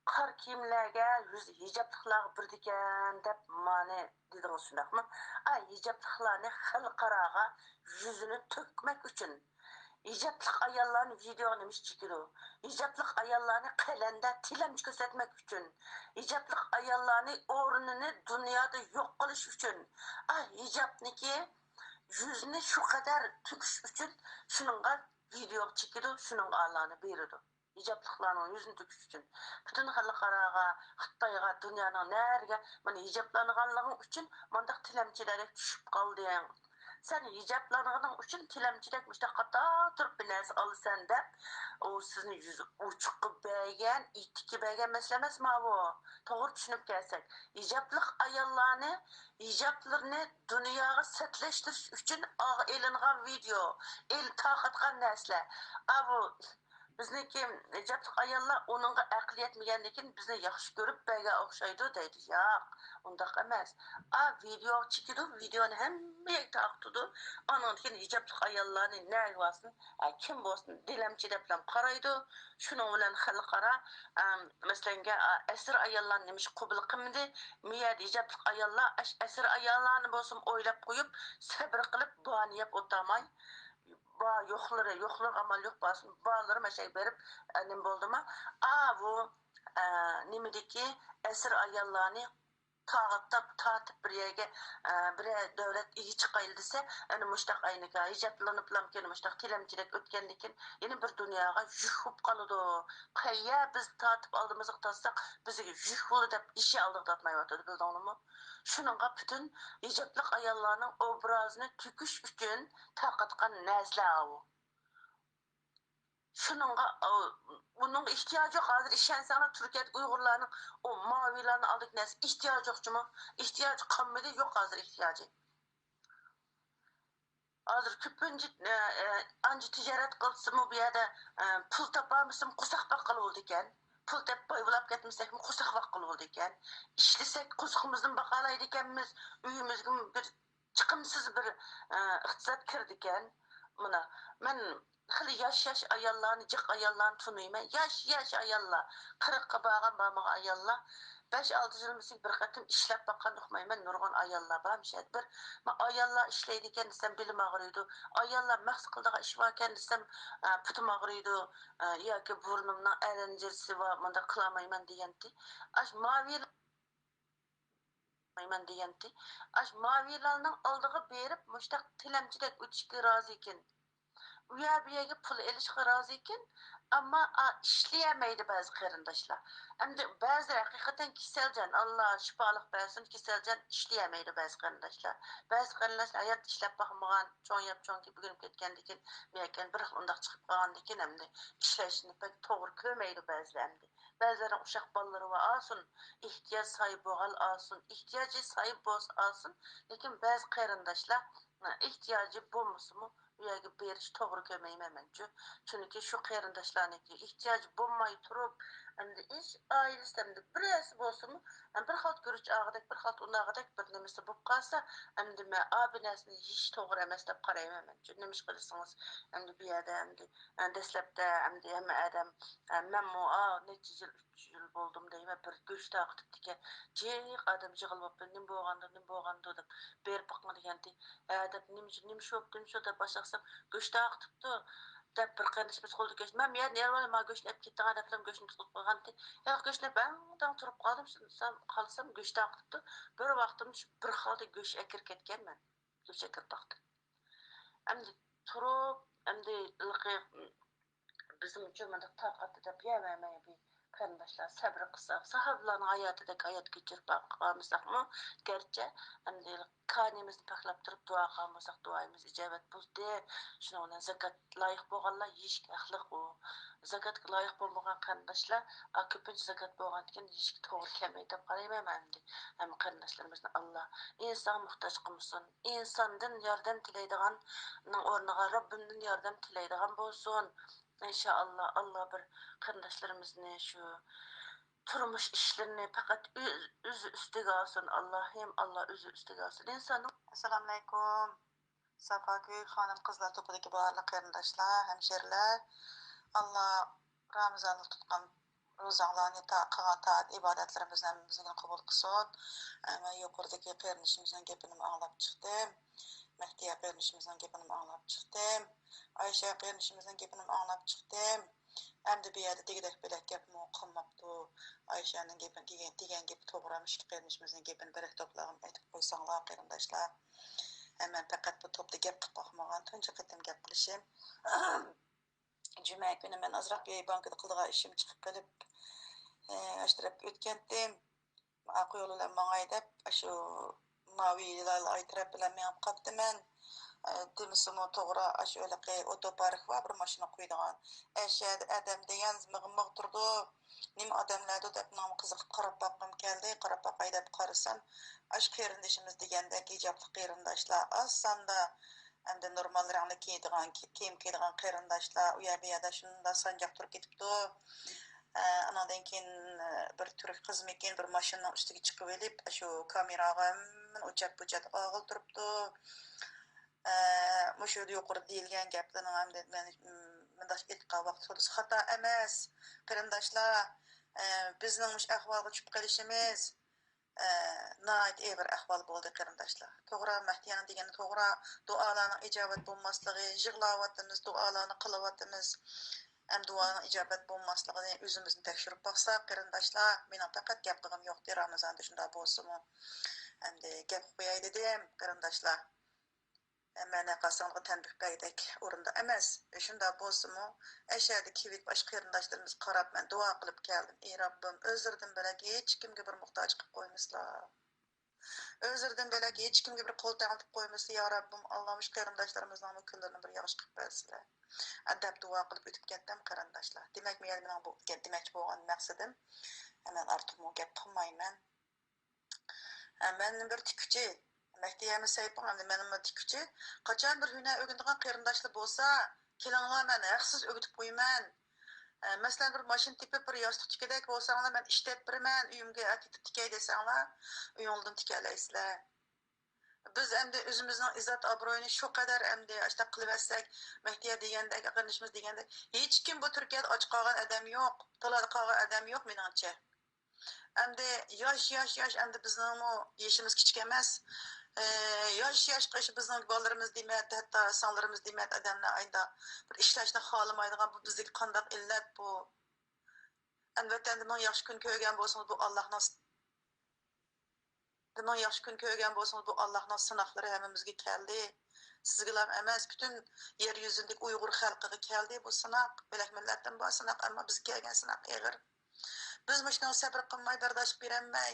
qar kiyimlerge hijablıqlar bir diken dep mani dediniz şundaqmı? Hijablıqlarni xalqaraga yüzünü tökmek üçün icatlık ayollarni video nimish chikidu. İcatlık ayollarni qalanda tilamchi ko'rsatmak uchun. İcatlık ayollarni o'rnini dunyoda yo'q qilish uchun. Hijobniki yüzünü şu kadar tüküş için şununla video çekiyordu, şunun alanı biriyordu. Hicaplıklarının yüzünü tüküş için. Bütün halkarağa, Xitayga, dünyanın nereye, bana hicaplanğanlığın için mandak tilemçilerek düşüp kaldı yani. Sen hicaplanğanın için tilemçilerek işte kata turup bir nesi alısan da o sizin yüzü uçuq bəyən, itiki bəyən meselemes mi bu? Doğru düşünüp gelsek. Hicaplık ayollarını icablarını dünyaya setleştiriş için elinğan video, el taqatqan nəslə. Bu bizniki icablık ayollar onunla aql yetmegəndikin bizni yaxşı görüp bəyə oxşaydı deydi. Yo'q, undaq emas. Video çekidu, videonu hemmeye taqtıdı. Onun için icablık ayollarını ne vasın, kim bolsun dilemçi deplam qaraydı. Şunun bilen xalqara mesela esir ayollar nemiş qabul qilmadi. Miyad icablık ayollar esir ayollarni bolsun oylab qo'yib, sabr qilib bani yap o'tamay yo'qlar amal yo'q basın bağları meşek berip ne boldu mu? Bu nimedeki esir ayollarni tatip bir yerge bir devlet iyi çıkaylı dese yani muştak aynıka hicaplanıp lamken muştak tilemçilek ötkendikin yeni bir dünyaya juhup kalıdı. Kaya biz tatip aldığımızı tatsak bizi juhulu dep işe aldık tatmay vardı bildi onu mu? Şununla bütün hicaplık ayollarının obrazını tüküş için takatkan nesle avu. Şununla bunun ihtiyacı yok. Hazır işensana Türkiye Uygurlarının o mavilerini aldık neyse ihtiyacı yok mu? İhtiyacı kalmadı yok hazır ihtiyacı. Hazır küpüncü anca ticaret kılsın mı bir yerde pul tapar mısın kusak bakkal oldu iken. Pul tep bayılap gitmişsek mi kusak bakkal oldu iken. İşlesek kusakumuzdan bakalaydı ikenimiz üyümüzün bir çıkımsız bir iktisat kirdi iken. Buna ben hali yaş ayollarni cık ayollarni tunuyman. Yaş ayollar. 40'a bağan bağmağa ayollar. 5-6 yıl mısın bir katım işlep bakan dokumayman nurgun ayollar varmış. Bir ayollar işleydiken desem bilim ağrıydı. Ayollar maqsad qildiği iş varken desem putum ağrıydı. Yoki burnumdan erencisi var. Bunda kılamayman degenti. Maviler degenti. Mavilarning oldiga berip muştaq tilemçilik o'tishga rozi ekan. Bu yerga pul elishga rozi ekan, ammo ishlayamaydi ba'zi qarindoshlar. Endi ba'zi haqiqatan kasaljan, Alloh shifolik bersin, kasaljan ishlayamaydi ba'zi qarindoshlar. Ba'zi qarindoshlar hayot ishlab boqmagan, cho'ng bugun ketgandikin, men bir undaq chiqib qolgandikin, endi ishlashni pek to'g'ri ko'rmaydi ba'zilar endi. Ba'zilarning uşaq bolaları va olsin, ehtiyoj sahib bo'lgan olsin, ehtiyoji sahib bo'lsa olsin, lekin ba'zi qarindoshlar ehtiyojı bo'lmasa bu yerga berish to'g'ri ko'rmayman menchu. Chunki shu qarindoshlarniki ehtiyoj bo'lmay turib, endi ish oilasida endi birasi bo'lsinmi, bir xalt guruch og'idek, bir xalt unog'idek bir nimasi bo'lib qolsa, endi men obinasini yeyish to'g'ri emas deb qarayman menchu. Nima ish qilsangiz, endi bu yerda endi dastlabda endi hamma odam men mu necha yil 3 yil bo'ldim deyman bir go'sht aqtib ekan. Jiq odam jig'ilib nim bo'lgandi deb berib boqmadigandi. Deb nim shu deb başlasam go'sht aqtibdi deb bir qarindishimiz qo'lda go'sht. Men yana ma go'shtni olib ketdim deb go'shtni tutib qo'ygandi. Yo'q go'shtni ben turib qoldim, qolsam go'sht aqtibdi. Bir vaqtim bir xalda go'sht akir ketganman. Go'sht akir taqdim. Endi turib endi bizim uchun mana taqatda deb yemayman bir qarindoshlar sabr qilsak, sahobalarning hayotidagi hayot kechirib boqamizmi? Garchi endi kanimizni paklab turib duo qilmasak duoyimiz ijobat bo'ldi. Shuning bilan zakat loyiq bo'lganlar yeyishga haqliq u. Zakatga loyiq bo'lmagan qarindoshlar ko'pincha zakat bo'lgandan yeyishga to'g'ri kelmaydi deb qarayman endi. Ham qarindoshlarimizni Alloh inson muhtoj qilmasin. İnsondan yordam tilaydigan o'rniga Robbimdan yordam tilaydigan bo'lsin. İnşallah Allah bir qarindoshlarimizni shu turmush ishlarini faqat o'zi ustiga olsin. Allohim Allah o'zi ustiga olsin. İnsanın Assalomu alaykum. Safaköy xonim qizlar to'pidagi barliq qarindoshlar, hemşeriler. Allah Ramazanni tutgan Rozanlarni qilgan taat ibodatlarimizni hammamizga qabul qilsin. Men yuqoridagi qarindoshimizning gapini anglab chiqdim. Mahdiya qarindoshimizning gapini anglab chiqdim. Aysha qarindoshimizning gapini anglab chiqdim. Endi bu yerda degidek bilak gapmi qilmabdi. Ayshaning gapi degan gap to'g'rimish qarindoshimizning gapini bir to'plag'im aytib qo'ysanglar qarindoshlar. Men faqat bu to'pda gap qilib boqmagan, tunji qatim gap qilishim. Cuma günü men azraq bankada qildigan ishim chiqib qolib, ashtirab o'tgandim. Aqı yolu bilan mangay deb, shu Mavilar aytirab bilan men qaptiman. Demisimi to'g'ri, shu o'liqi otopark va bir mashina qo'ydigan. Ashad adam degan mig'mig turdi. Nim odamlardi deb nom qiziqib qarab boqqim keldi. Qarab boqay deb qarasam, ash qarindishimiz degandek ijobli qarindoshlar osanda endi normal rangli kiydigan, kiyim kiydigan qarindoshlar u yerda shunda sanjaq turib ketibdi. Anadan keyin bir turk qizmikin bir mashinaning ustiga chiqib olib, shu kameraga o'chab og'il turibdi. Mushu yuqorida deyilgan gaplarni ham men bunday aytgan vaqt xato emas. Qarindoshlar, bizning mush ahvolga tushib qolishimiz nayt bir ahvol bo'ldi qarindoshlar. To'g'ri, Mahdiyaning degani to'g'ri, duolarning ijobat bo'lmasligi, yig'layotimiz, duolarni qilyapmiz. Hem duanın icabet bulmaslıqını özümüzün tekşirip baksak, qarindoshlar, mening faqat gap qilgim yo'qdi Ramazonda shunda bo'lsa-mu. Endi gap qo'yay dedim, qarindoshlar. Mene qasanlığı tanbih berdik o'rinda emas. Shunda bo'lsa-mu, ashada kivit bosh qarindoshlarimiz qarab men duo qilib keldim. Ey Rabbim, o'zirdan belak hech kimga bir muhtoj qilib qo'ymaslar. O'zirdan belak hech kimga bir qo'l taqib qo'ymaslar. Ya Rabbim, Allohimiz qarindoshlarimizni kunlarini bir yaxshi qilib bersin. Adab duo qilib o'tib ketdim qarindoshlar. Demak, men bu demoqchi bo'lgan maqsadim, hemen ortiq gap qilmayman. Men bir tikuvchi, Mahdiyamiz saypim, endi mening tikuvchi, qachon bir hunar o'rganadigan qarindoshlar bo'lsa, kelinglar, men haqsiz o'rgatib qo'yaman. Masalan, bir mashina tepib, bir yostiq tikadek bo'lsanglar, men ishlab beraman, uyimga akitib tikay desanglar, uyingizdan tikalaysizlar. Biz endi o'zimizning izzat obro'yini shu qadar endi ashta qilyapsak, Mahdiya degandek, qarindishimiz degandek, hech kim bu Turkiyada och qolgan odam yo'q, talada qolgan odam yo'q meningcha. Endi yosh endi bizning yoshimiz kichik emas. Yosh qish bizning bolalarimiz demak, hatto sonlarimiz demak odamlar ayda bir ishlashni xohlamaydigan bu bizdagi qandoq illat bu. Albatta endi men yaxshi kun ko'rgan bo'lsangiz bu Allohning Demek yaxshi kun ko'rgan bo'lsangiz bu Allohning sinoqlari hammamizga keldi. Sizga emas, bütün yer yuzidagi Uyg'ur xalqiga keldi bu sinoq. Bilak millatdan bu sinoq, ammo bizga kelgan sinoq og'ir. Biz mushuni sabr qilmay, bardosh berolmay,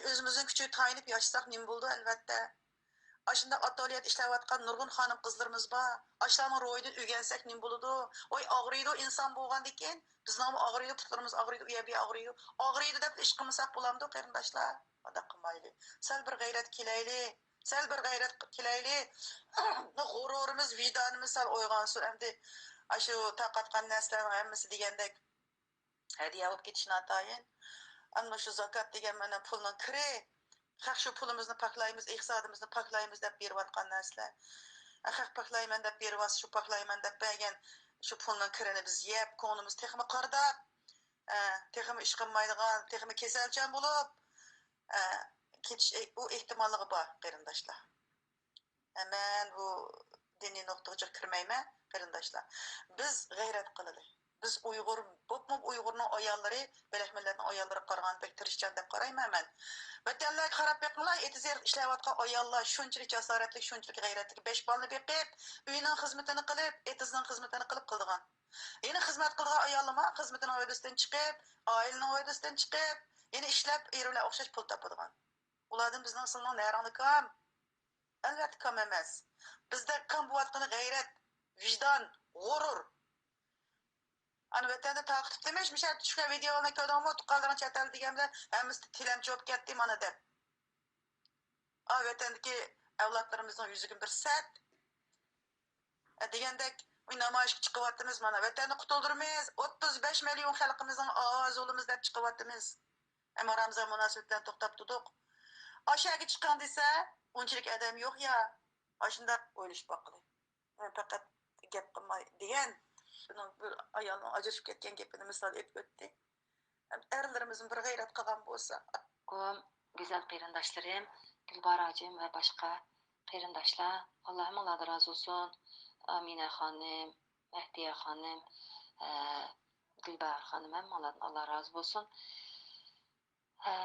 o'zimizning kuchiga tayinib yashasak nim bo'ldi albatta. Aşında atölyede işleyotgan nurgun hanım kızlarımız var. Aşlarının royunu öğrensek nim buludu. Oy ağrıydı insan bo'lgandan biz nam ağrıydı, putlarımız ağrıydı, uyabi ağrıydı. Ağrıydı deb iş qilmasak bo'lamdi qarindoshlar. Ada qilmayli. Sal bir g'ayrat kelayli. G'ururimiz, vijdonimiz sal uyg'onsin. Endi shu taqatgan narsalarning hammasi degandek hadiya olib ketishni atayin. Ana shu zakat degan mana pulning kiri. Haq shu pulimizni paklaymiz, iqtisodimizni paklaymiz deb berayotgan narsalar. Haq paklayman deb berwas, shu paklayman deb bergan shu pulning kirini biz yeb, ko'nglimiz texmi qardab, texmi ish qilmaydigan, texmi kasalchan bo'lib, ketish u ehtimolligi bor qarindoshlar. Men bu diniy nuqtaga kirmayman qarindoshlar. Biz g'ayrat qilaylik. Biz Uyg'ur, bo'pmi Uyg'urning ayollari, bilak millatning ayollari qaragan pek tirishchan deb qarayman men. Vatanlar qarab beqinglar, etizir ishlayotgan ayollar shunchalik jasoratli, shunchalik g'ayratli 5 bolani beqib, uyining xizmatini qilib, etizning xizmatini qildigan. Yana xizmat qilgan ayollar xizmatining oilasidan chiqib, oilaning oilasidan chiqib, yana ishlab, erlar o'xshash pul topadigan. Ulardan bizning sinning narangli kam. Albatta kam emas. Bizda kam bo'layotgan g'ayrat, vijdon, g'urur. Ana vatanda taqib demiş, mishat tushgan videolarni ko'rdimmi, tuqqanlarni chatal deganda, hammasi tilamchi bo'lib ketdi mana deb. Vatandagi avlodlarimizning yuziga bir sat degandek uy namoyishga chiqyapmiz mana. Vatonni qutuldiramiz, 35 million xalqimizning ovozi bo'lamiz deb chiqyapmiz. Ammo Ramazon munosabat bilan to'xtab turdik. Aşağıya chiqqan desa, unchalik odam yo'q ya. Ashunda o'ylashib boqdi. Men faqat gap qilmay degan bir ayolning ajrashib ketgan gapini misol aytib o'tdi. erlerimizin bir gayret kılgan bolsa. Kom, güzel kıyırdaşlarım, Gülbaracığım ve başka kıyırdaşlar. Allah'ım Allah da razı olsun. Amine Hanım, Mehdiye Hanım, Gülbar Hanım hem Allah razı olsun.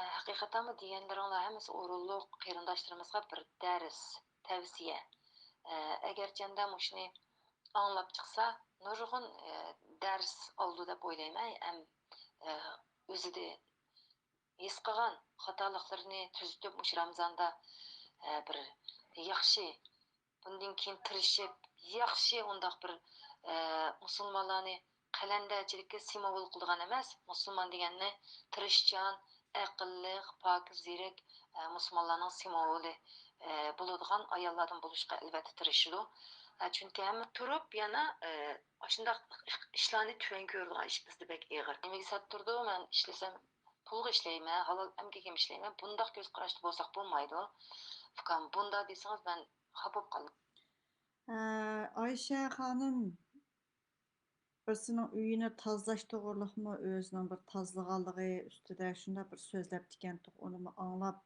Hakikaten mi diyenlerin hemisi uğurluk kıyırdaşlarımızga bir ders, tavsiye. Eğer cende muşni anlap çıksa, nurgun ders oldu dep oylayman. Hem özü de his qilgan xatoliklarni tuzitib mush Ramazonda bir yaxshi bundan keyin tirishib yaxshi undaq bir musulmonlarni qalandachilikka simvol qilgan emas. Musulmon deganni tirishchan, aqlli, pokiz, zirik musulmonlarning simvoli bo'ladigan ayollardan bo'lishga albatta tirishidi. Chunki hamma turib yana shundaq ishlarni tuvan ko'radigan ish bizda bek ig'ir. Nimaga sat turdi? Men ishlasam pulga ishlayman, halol emgagim ishlayman. Bundaq ko'z qarashda bo'lsak bo'lmaydi. Fukam bunda desangiz men xafa bo'lib qoldim. Ayşe Hanım birisinin uyini tozalash to'g'riliqmi o'zining bir tozalaganligi ustida shunda bir so'zlab ekan, uni anglab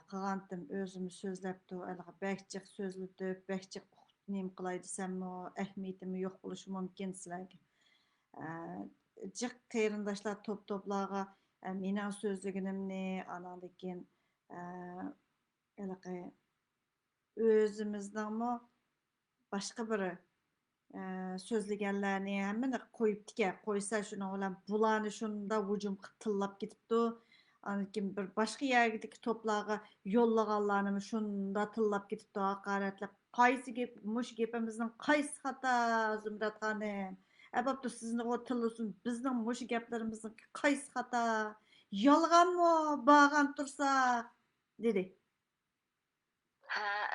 qilgandim, o'zim so'zlabdi, alga bakchiq so'zladi, bakchiq nima qilay desammi, ahamiyatimi yo'q bo'lishi mumkin sizlarga. Jiq qarindoshlar to'plarga mening so'zlaganimni anandan keyin o'zimizningmi boshqa biri so'zlaganlarni hammani qo'yibdika, qo'ysa shuning bilan bularni shunda hujum tillab ketibdi. Anikin bir boshqa yerdagi to'plarga yo'llaganlarni shunda tillab ketibdi, haqoratlab. Qaysi gap, mush gapimizning qaysi xato, Zumrat xonim? Ababda sizni o tillusun, bizning mush gaplarimizning qaysi xato? Yolg'onmi, bağan tursak, dedi.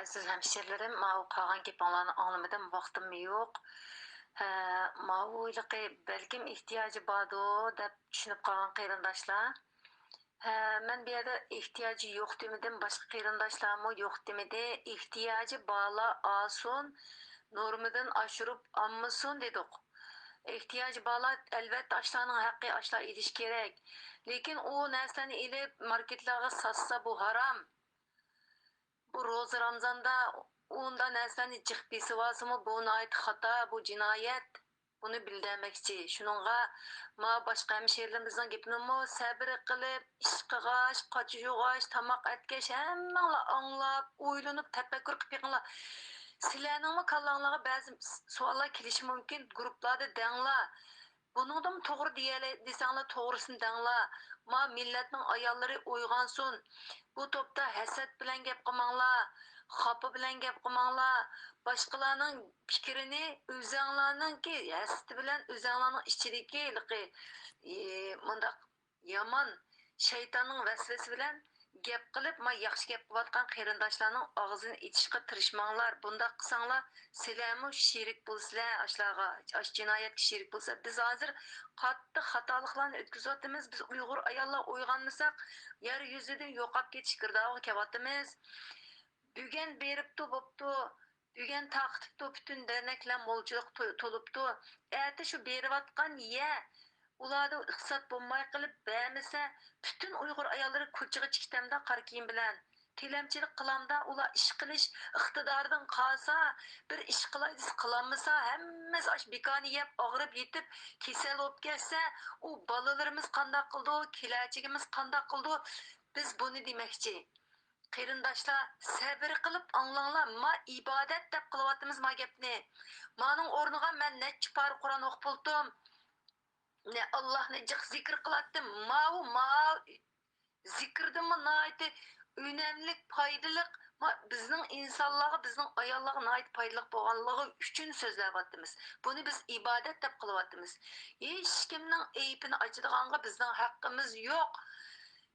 Aziz hemşerilerim, ma qolgan gapinglarni anglamadim, vaqtim yo'q. Ma o'yliqi balkim ehtiyoji bordu deb tushunib qolgan qarindoshlar. Men bu yerda ehtiyoji yo'q demadim, boshqa qarindoshlarmi yo'q demadi. Ehtiyoji borlar olsin, normadan oshirib olmasin dedik. Ehtiyoji borlar albatta ashlarning haqqi ashlar edish kerak. Lekin u narsani ilib marketlarga satsa bu harom. Bu ro'za Ramazonda unda narsani jiq besivasimi bu nayt xato, bu jinoyat. Buni bildirmoqchi. Shuningga ma boshqa hemşehrilerimizning gapini sabr qilib, ish qilgash, qochishgash, tamoq atgash hammalar anglab, o'ylanib, tafakkur qilib yiqinglar. Sizlarning kallanglarga ba'zi savollar kelishi mumkin, guruhlarda danglar. Buningdan to'g'ri desanglar to'g'risini danglar. Ma millatning ayollari uyg'onsin. Bu topda hasad bilan gap qilmanglar, xafa bilan gap qilmanglar. Boshqalarning fikrini o'zinglarningki hasad bilan o'zinglarning ichidagi mundaq yomon shaytonning vasvasi bilan gap qilib, ma yaxshi gap qilayotgan qarindoshlarning og'zini ichishga tirishmanglar. Bundaq qilsanglar, sizlarmi sherik bo'lsizlar, ashlarga, ash jinoyatga sherik bo'lsa, biz hozir qattiq xatoliklarni o'tkazyapmiz. Biz Uyg'ur ayollar uyg'onmasak, yer yuzidan yo'qolib ketish girdog'iga kelyapmiz. Bugun beribdi, bo'pti. Bugun taqtibdi, butun dernaklar mo'lchilik to'libdi. Erta shu berayotgan ularda iqtisod bo'lmay qilib bermasa, butun Uyg'ur ayollari ko'chaga chiqtamda qora kiyim bilan tilamchilik qilamda ular ish qilish iqtidoridan qolsa, bir ish qilaysiz qilolmasa, hammasi ash bekorni yeb, og'rib yetib, kasal bo'lib kelsa, u bolalarimiz qandoq qildi, kelajagimiz qandoq qildi? Biz buni demoqchi. Qarindoshlar, sabr qilib anglanglar. Ma ibodat deb qilyapmiz ma gapni. Maning o'rniga men necha par Qur'on o'qib bo'ldim. Ne Allah'ni zikr kılattım. Zikrdim naiti önemli, faydalı. Bizning insonlarga, bizning ayollarga nait foydali bo'lganligi uchun so'zlayapmiz. Buni biz ibodat deb qilyapmiz. Hech kimning aybini ochadiganga bizning haqqimiz yo'q.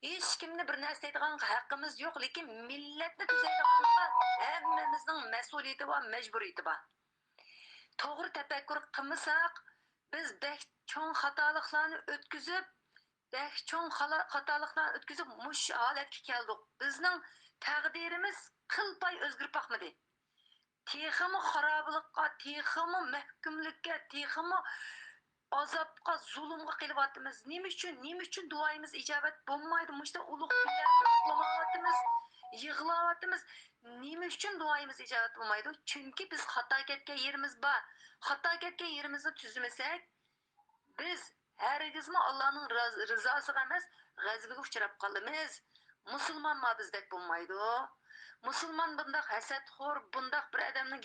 Hech kimni bir narsa deydigan haqqimiz yo'q, lekin millatni tuzaydiganga hammamizning mas'uliyati va majburiyati bor. To'g'ri tafakkur qilmasak, biz bek cho'ng xatoliklarni o'tkazib, mush holatga keldik. Bizning taqdirimiz qilpay o'zgarib boqmadi. Texmi xarobalikqa, texmi mahkumlikka, texmi azapqa, zulümga qilyapmiz. Nima uchun duoyimiz ijobat bo'lmaydi? Muşta ulug' kunlarda uxlamayapmiz, yig'layapmiz. Nima uchun duoyimiz ijobat bo'lmaydi? Chunki biz xato ketgan yerimiz bor. Xato ketgan yerimizni tuzmasak, biz hargizmi Allohning rizosiga emas, g'azabiga uchrab qolamiz. Musulmon bizdek bo'lmaydi. Musulmon bundaq hasadxo'r, bundaq bir odamning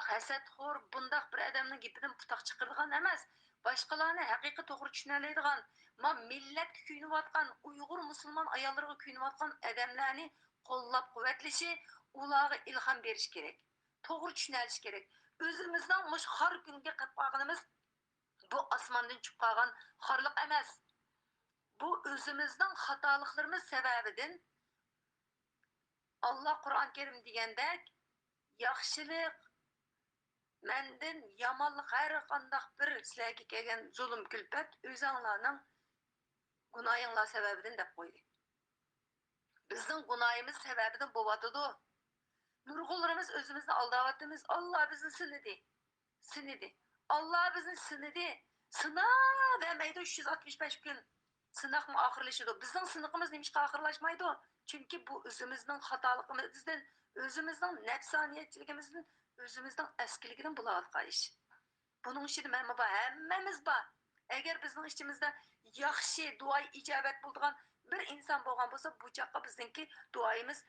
hasadxo'r, bundaq bir odamning gapidan putoq chiqaradigan emas. Boshqalarni haqiqiy to'g'ri tushunadigan, millat kuyunayotgan, Uyg'ur musulmon ayollarga kuyunayotgan odamlarni qo'llab-quvvatlashi, ularga ilhom berish kerak. To'g'ri tushunalish kerak. O'zimizning mush xor kunga qilib qolganimiz bu osmondan tushib qolgan xorliq emas. Bu o'zimizning xatoliklarimiz sababidan Allah Qur'on Kerim degandek yaxshilik menden yamanlık her qandaq bir sizlarga kelgan zulüm külfat o'zinglarning gunohinglar sababidan deb qo'ydi. Bizning gunohimiz sababidan bo'lyotidi. Nurg'ullarimiz o'zimizni aldayapmiz. Allah bizni sinidi. Allah bizni sinidi. Sınaq vermeydi 365 gün. Sınaq mı ahırlaşıdı? Bizning sınaqımız neymişki ahırlaşmaydı? Çünkü bu özümüzдің xatalıqımızdan, özümüzдің nefsaniyetçiligimizdən, özümüzдің əskiligidən bulayotgan iş. Bunun için hammamiz bor. Agar bizning ichimizda yaxshi duoy ijobat bo'lgan bir inson bo'lgan bo'lsa, bu chaqqa bizningki duoyimiz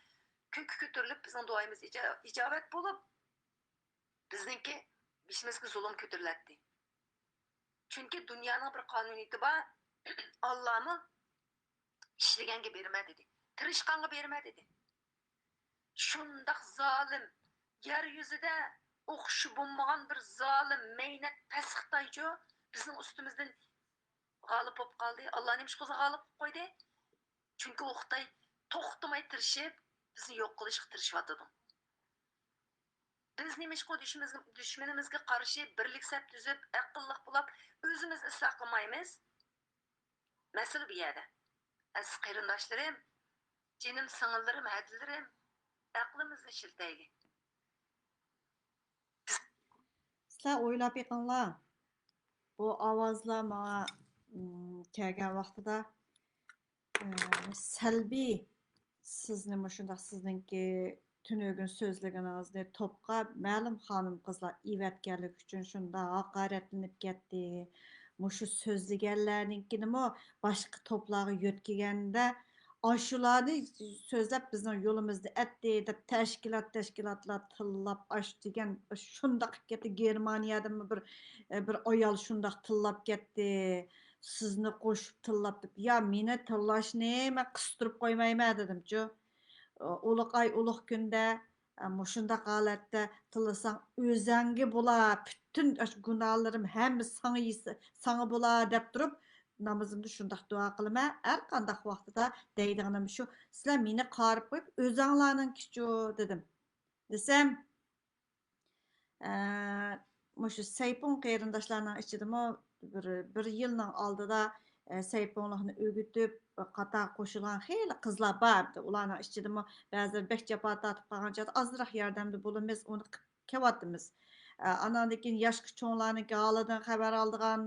ko'kka ko'tarilib, bizning duoyimiz ijobat bo'lib, bizningki bishimizga zulm ko'tariladi. Chunki dunyoning bir qonuniyati bor. Allohmi ishlaganga berma dedi. Tirishqanga berma dedi. Shundaq zolim yer yuzida o'xshi bo'lmagan bir zolim meynat tasxiqtaychi bizning ustimizdan g'olib bo'lib qoldi. Alloh nima qilsa g'olib qilib qo'ydi? Chunki o'xtay to'xtamay tirishib bizni yo'q qilishga tirishyotdi. Biz nima dushmanimizga qarshi birlik sap tuzib, aqlliq bo'lib, o'zimiz isloh qilmaymiz. Masala bu yerda. Aziz qarindoshlarim, jinim sing'illarim, hadillarim, aqlimizni ishlataylik. Sizlar o'ylab yiqinglar. Bu ovozlar menga kelgan vaqtida salbiy sizni shundoq sizningki tunugin so'zligingizni to'pqa ma'lum xonim qizlar ivatganlik uchun shunda haqoratlanib ketdi. Mushu so'zlaganlarninkinimi boshqa to'plarga yo'tkiganda Aşularni so'zlab bizning yo'limizda atdi deb tashkilotlar tillab ash degan shundaq ketdi. Germaniyadan bir ayol shundaq tillab ketdi. Sizni qo'shib tillab deb. Ya meni tillashni men qistirib qo'ymayman dedim-chu. Ulug' ay ulug' kunda shundaq holatda tillasang o'zangi bo'lar. Bütün gunohlarim hammasi sana bo'lar deb turib namazımda şundaq dua qılıma, her qandaq vaqtida deydiğim şu, sizler meni qarib qo'yib, o'zinglarninkichu dedim. Desem, şu Saypon qarindoshlarning ichidami bir yilning oldida Sayponlikni o'gitib, qata qo'shilgan xeyli qizlar bordi. Ularning ichidami ba'zilar bek jafo tortib qolgan joyda ozroq yordamda bo'lamiz, uni kelyapmiz. Anandan keyin yoshki cho'nglarniki holidan xabar oldigan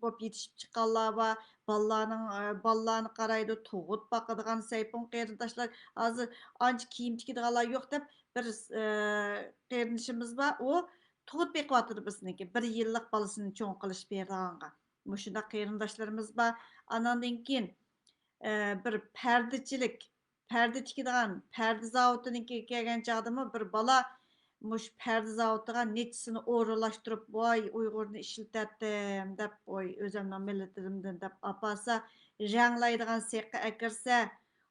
bo'lib yetishib chiqqanlar va bolalarni qaraydi, tug'ut boqadigan Saypon qarindoshlar hozir ancha kiyim tikadiganlar yo'q deb bir qarindishimiz bor. U tug'ut beqiyotdi bizniki 1 yillik bolasini cho'ng qilish berganga. Shunda qarindoshlarimiz bor. Anandan keyin bir parda tikadigan parda zavodiniki kelgan chog'dami bir bola mush parda zavodiga nechisini o'rinlashtirib, voy Uyg'urni ishlatdim deb, voy o'zimning millatimdan deb apasa ranglaydigan seqqa akirsa,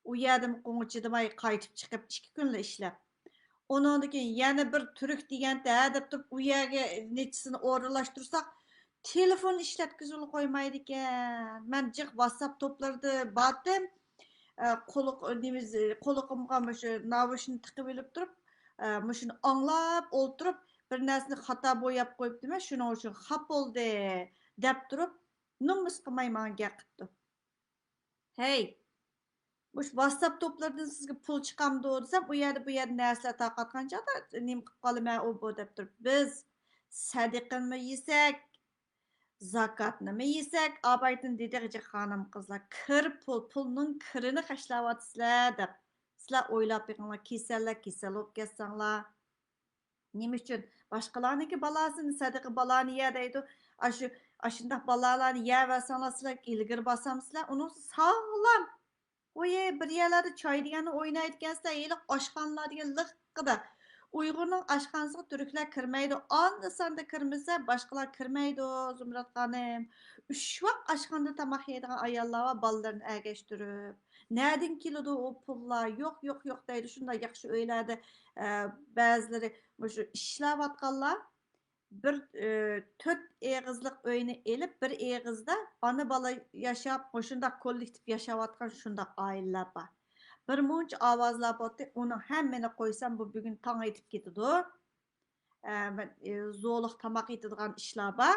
u yerdan qo'ng'ichidimay qaytib chiqib 2 kunla ishlab. Ondan keyin yana bir turk deganda deb turib u yerga nechisini o'rinlashtirsak, telefon ishlatkizib qo'ymaydi ekan. Men jiq WhatsApp to'plarida batdim. Qo'liqimga shu navushni tiqib olib turib, shuni anglab o'ltirib, bir narsani xato bo'yab qo'yibdimi, shuning uchun xap bo'ldi deb turib, nomus qilmay menga gapirdi. Hey, bu WhatsApp to'plardan sizga pul chiqamdi desam, u yerda narsalar tarqatgan joyda nima qilib qolaman u bu deb turib, biz sadiqanmi yesak, Zakat nima yesak, abaytın dediğince hanım kızlar, kir pulning kirini hashlavatıslar deb. Sizlar o'ylab beqinglar, kesal bo'lib ketsanglar. Nima uchun? Boshqalarniki balasini sadaqa balani yer deydi. Ashundaq balalarni yersanglar, sizlar ilgari bosamsizlar, uni sog'lom. Oye bir yerlerde çay degeni oynayotgansizlar, eli oshxonalar degan liqqida. Uyg'urning oshxonasiga turklar kirmaydi. Anda sanda kirmasa, boshqalar kirmaydi, Zumrad xonim. Uch vaqt oshxonada tomoq yeydigan ayollar va bolalarini agashtirib. Nereden keladi o pullar? Yo'q deydi. Shunday yaxshi uylarda ba'zilari shu ishlayotganlar bir to'rt egizlik uyni elib bir egizda ona bola yashab shundoq kollektiv yashayotgan shundoq oilalar bor. Bir muncha ovozlar bo'ldi, uni hammani qo'ysam bu bugun tong etib ketadi. Zo'liq tomoq yetadigan ishlar bor.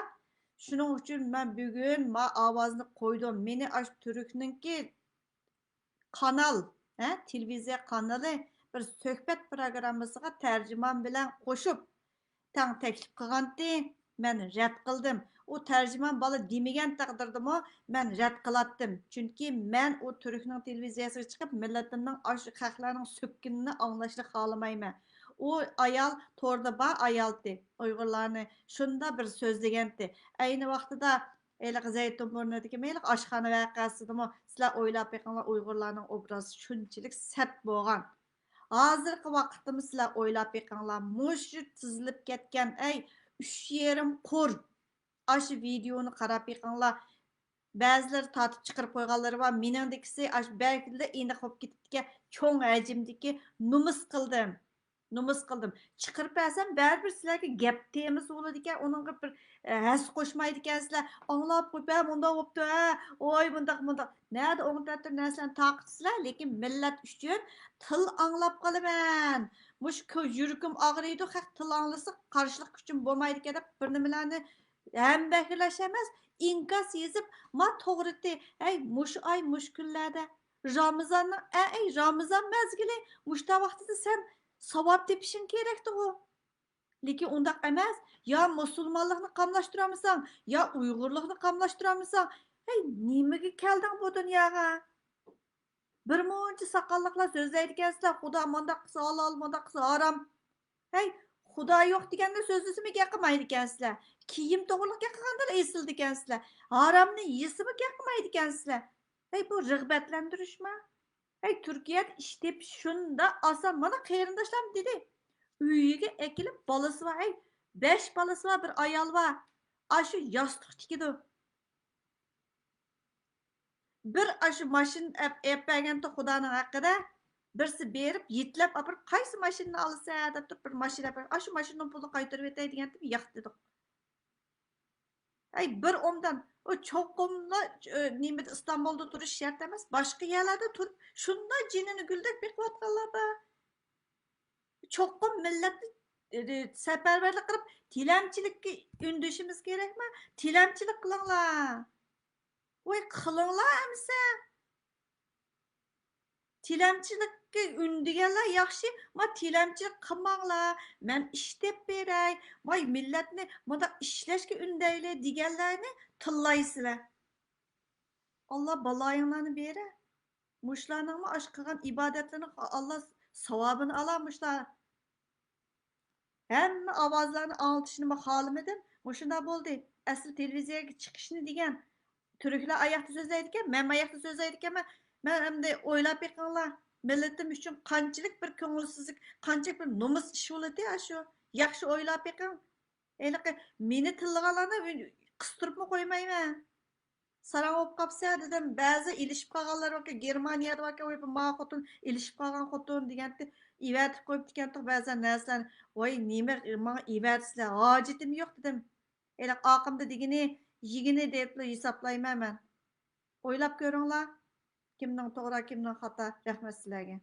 Shuning uchun men bugun ma ovozni qo'ydim. Meni ash turkninki kanal, televiziya kanali bir suhbat programmasiga tarjimon bilan qo'shib tang taklif qilgandi, men rad qildim. U tarjimon bola demagan taqdirdami, men rad qilatdim. Chunki men u turkning televiziyasiga chiqib, millatimning ash xalqlarning so'kkinini anglashni xohlamayman. U ayol to'rda bor ayoldi, Uyg'urlarni shunda bir so'zlagandi. Ayni vaqtida Eliq Zaytunburnidagi meyliq oshxona voqeasidami, sizlar o'ylab beqinglar Uyg'urlarning obrazi shunchalik sat bo'lgan. Hozirgi vaqtda sizlar o'ylab beqinglar, mushu tizilib ketgan, 3,5 qur. Aşı videoni qarab beqinglar. Ba'zilar tatib chiqarib qo'yganlari va meningdikisi ash belkida iniq bo'lib ketibdi. Cho'ng hajmdagi numus qildim. Chiqarib bersam baribir sizlarga gap temasi bo'ladi ekan, uningga bir has qo'shmaydi ekansizlar. Anglab qo'yib, bunda bo'pti, oy bundaq. Nerede o'ngtatib narsalarni taqitsizlar, lekin millat uchun til anglab qolaman. Mush yuragim og'riydi, haq til anglasa qarshilik kuchim bo'lmaydi ekan deb bir nimalarni ham bahirlash emas, inkas yezib, ma to'g'riti, mush ay mush kunlarda Ramazon mezgili mushta vaqtida sen savob tepishing kerakdi u. Lekin undaq emas. Ya musulmonlikni qamlashtiramisan, ya uyg'urlikni qamlashtiramisan. Nimaga kelding bu dunyoga? Bir muncha saqalliqlar so'zlaydigansizlar, Xudo mundaq qilsa halol, mundaq qilsa harom. Xudo yo'q deganda so'zlasimi gapirmaydi ekansizlar. Kiyim to'g'riliq qilganda esildi ekansizlar. Haromni yesimi gapirmaydi ekansizlar. Bu rag'batlantirishmi? Turkiya ish tepish shunda oson. Mana qarindoshlar dedi. Uyiga ekilib bolasi var. 5 bolasi var, bir ayol var. Ashu yostiq tikidi. Bir ashu mashin berganda Xudoning haqida birsi berib, yetlab apirib, qaysi mashinani olsa deb turib bir mashina berib, ashu mashinaning pulini qaytarib etay deganda yo'q dedik. Bir omdan o cho'qimli nimada İstanbulda turish shart emas, boshqa yerlarda turib, shunday jinini guldek beqiyotganlar bor. Cho'qim millatni safarbarlik qilib, tilamchilikka undashimiz kerakmi? Tilamchilik qilinglar. Qilinglar amsa. Tilamchilikka undiganlar yaxshi, ma tilamchilik qilmanglar. Men ishlab beray, voy millatni bunda ishlashga undaylar deganlarni tillaysizlar. Allah balayinglarni berar. Mushlarning ash qilgan ibodatlarini Allah savobini olamışlar. Hamma ovozlarni oltishni men xohlamadim. Mushunda bo'ldi. Asl televiziyaga chiqishni degan turklar oyoqda so'zlaydi ekan, men oyoqda so'zlaydi ekanman. Men endi o'ylab beqinglar, millatim uchun qanchalik bir ko'ngilsizlik, qanchalik bir nomus ish bo'ladi shu. Yaxshi o'ylab beqing. Meni tillaganlarni qistiribmi qo'ymayman. Sarang bo'lib qolsa dedim, ba'zi ilishib qolganlar yoki Germaniyada yoki ma xotin ilishib qolgan xotin deganda ivatib qo'yibdi ekan ba'zan narsalarni. Voy nima menga ivatsizlar, hojitim yo'q dedim. Oqimda degini, yigini deb hisoblayman men. O'ylab ko'ringlar. Kimning to'g'ri, kimning xato. Rahmat sizlarga.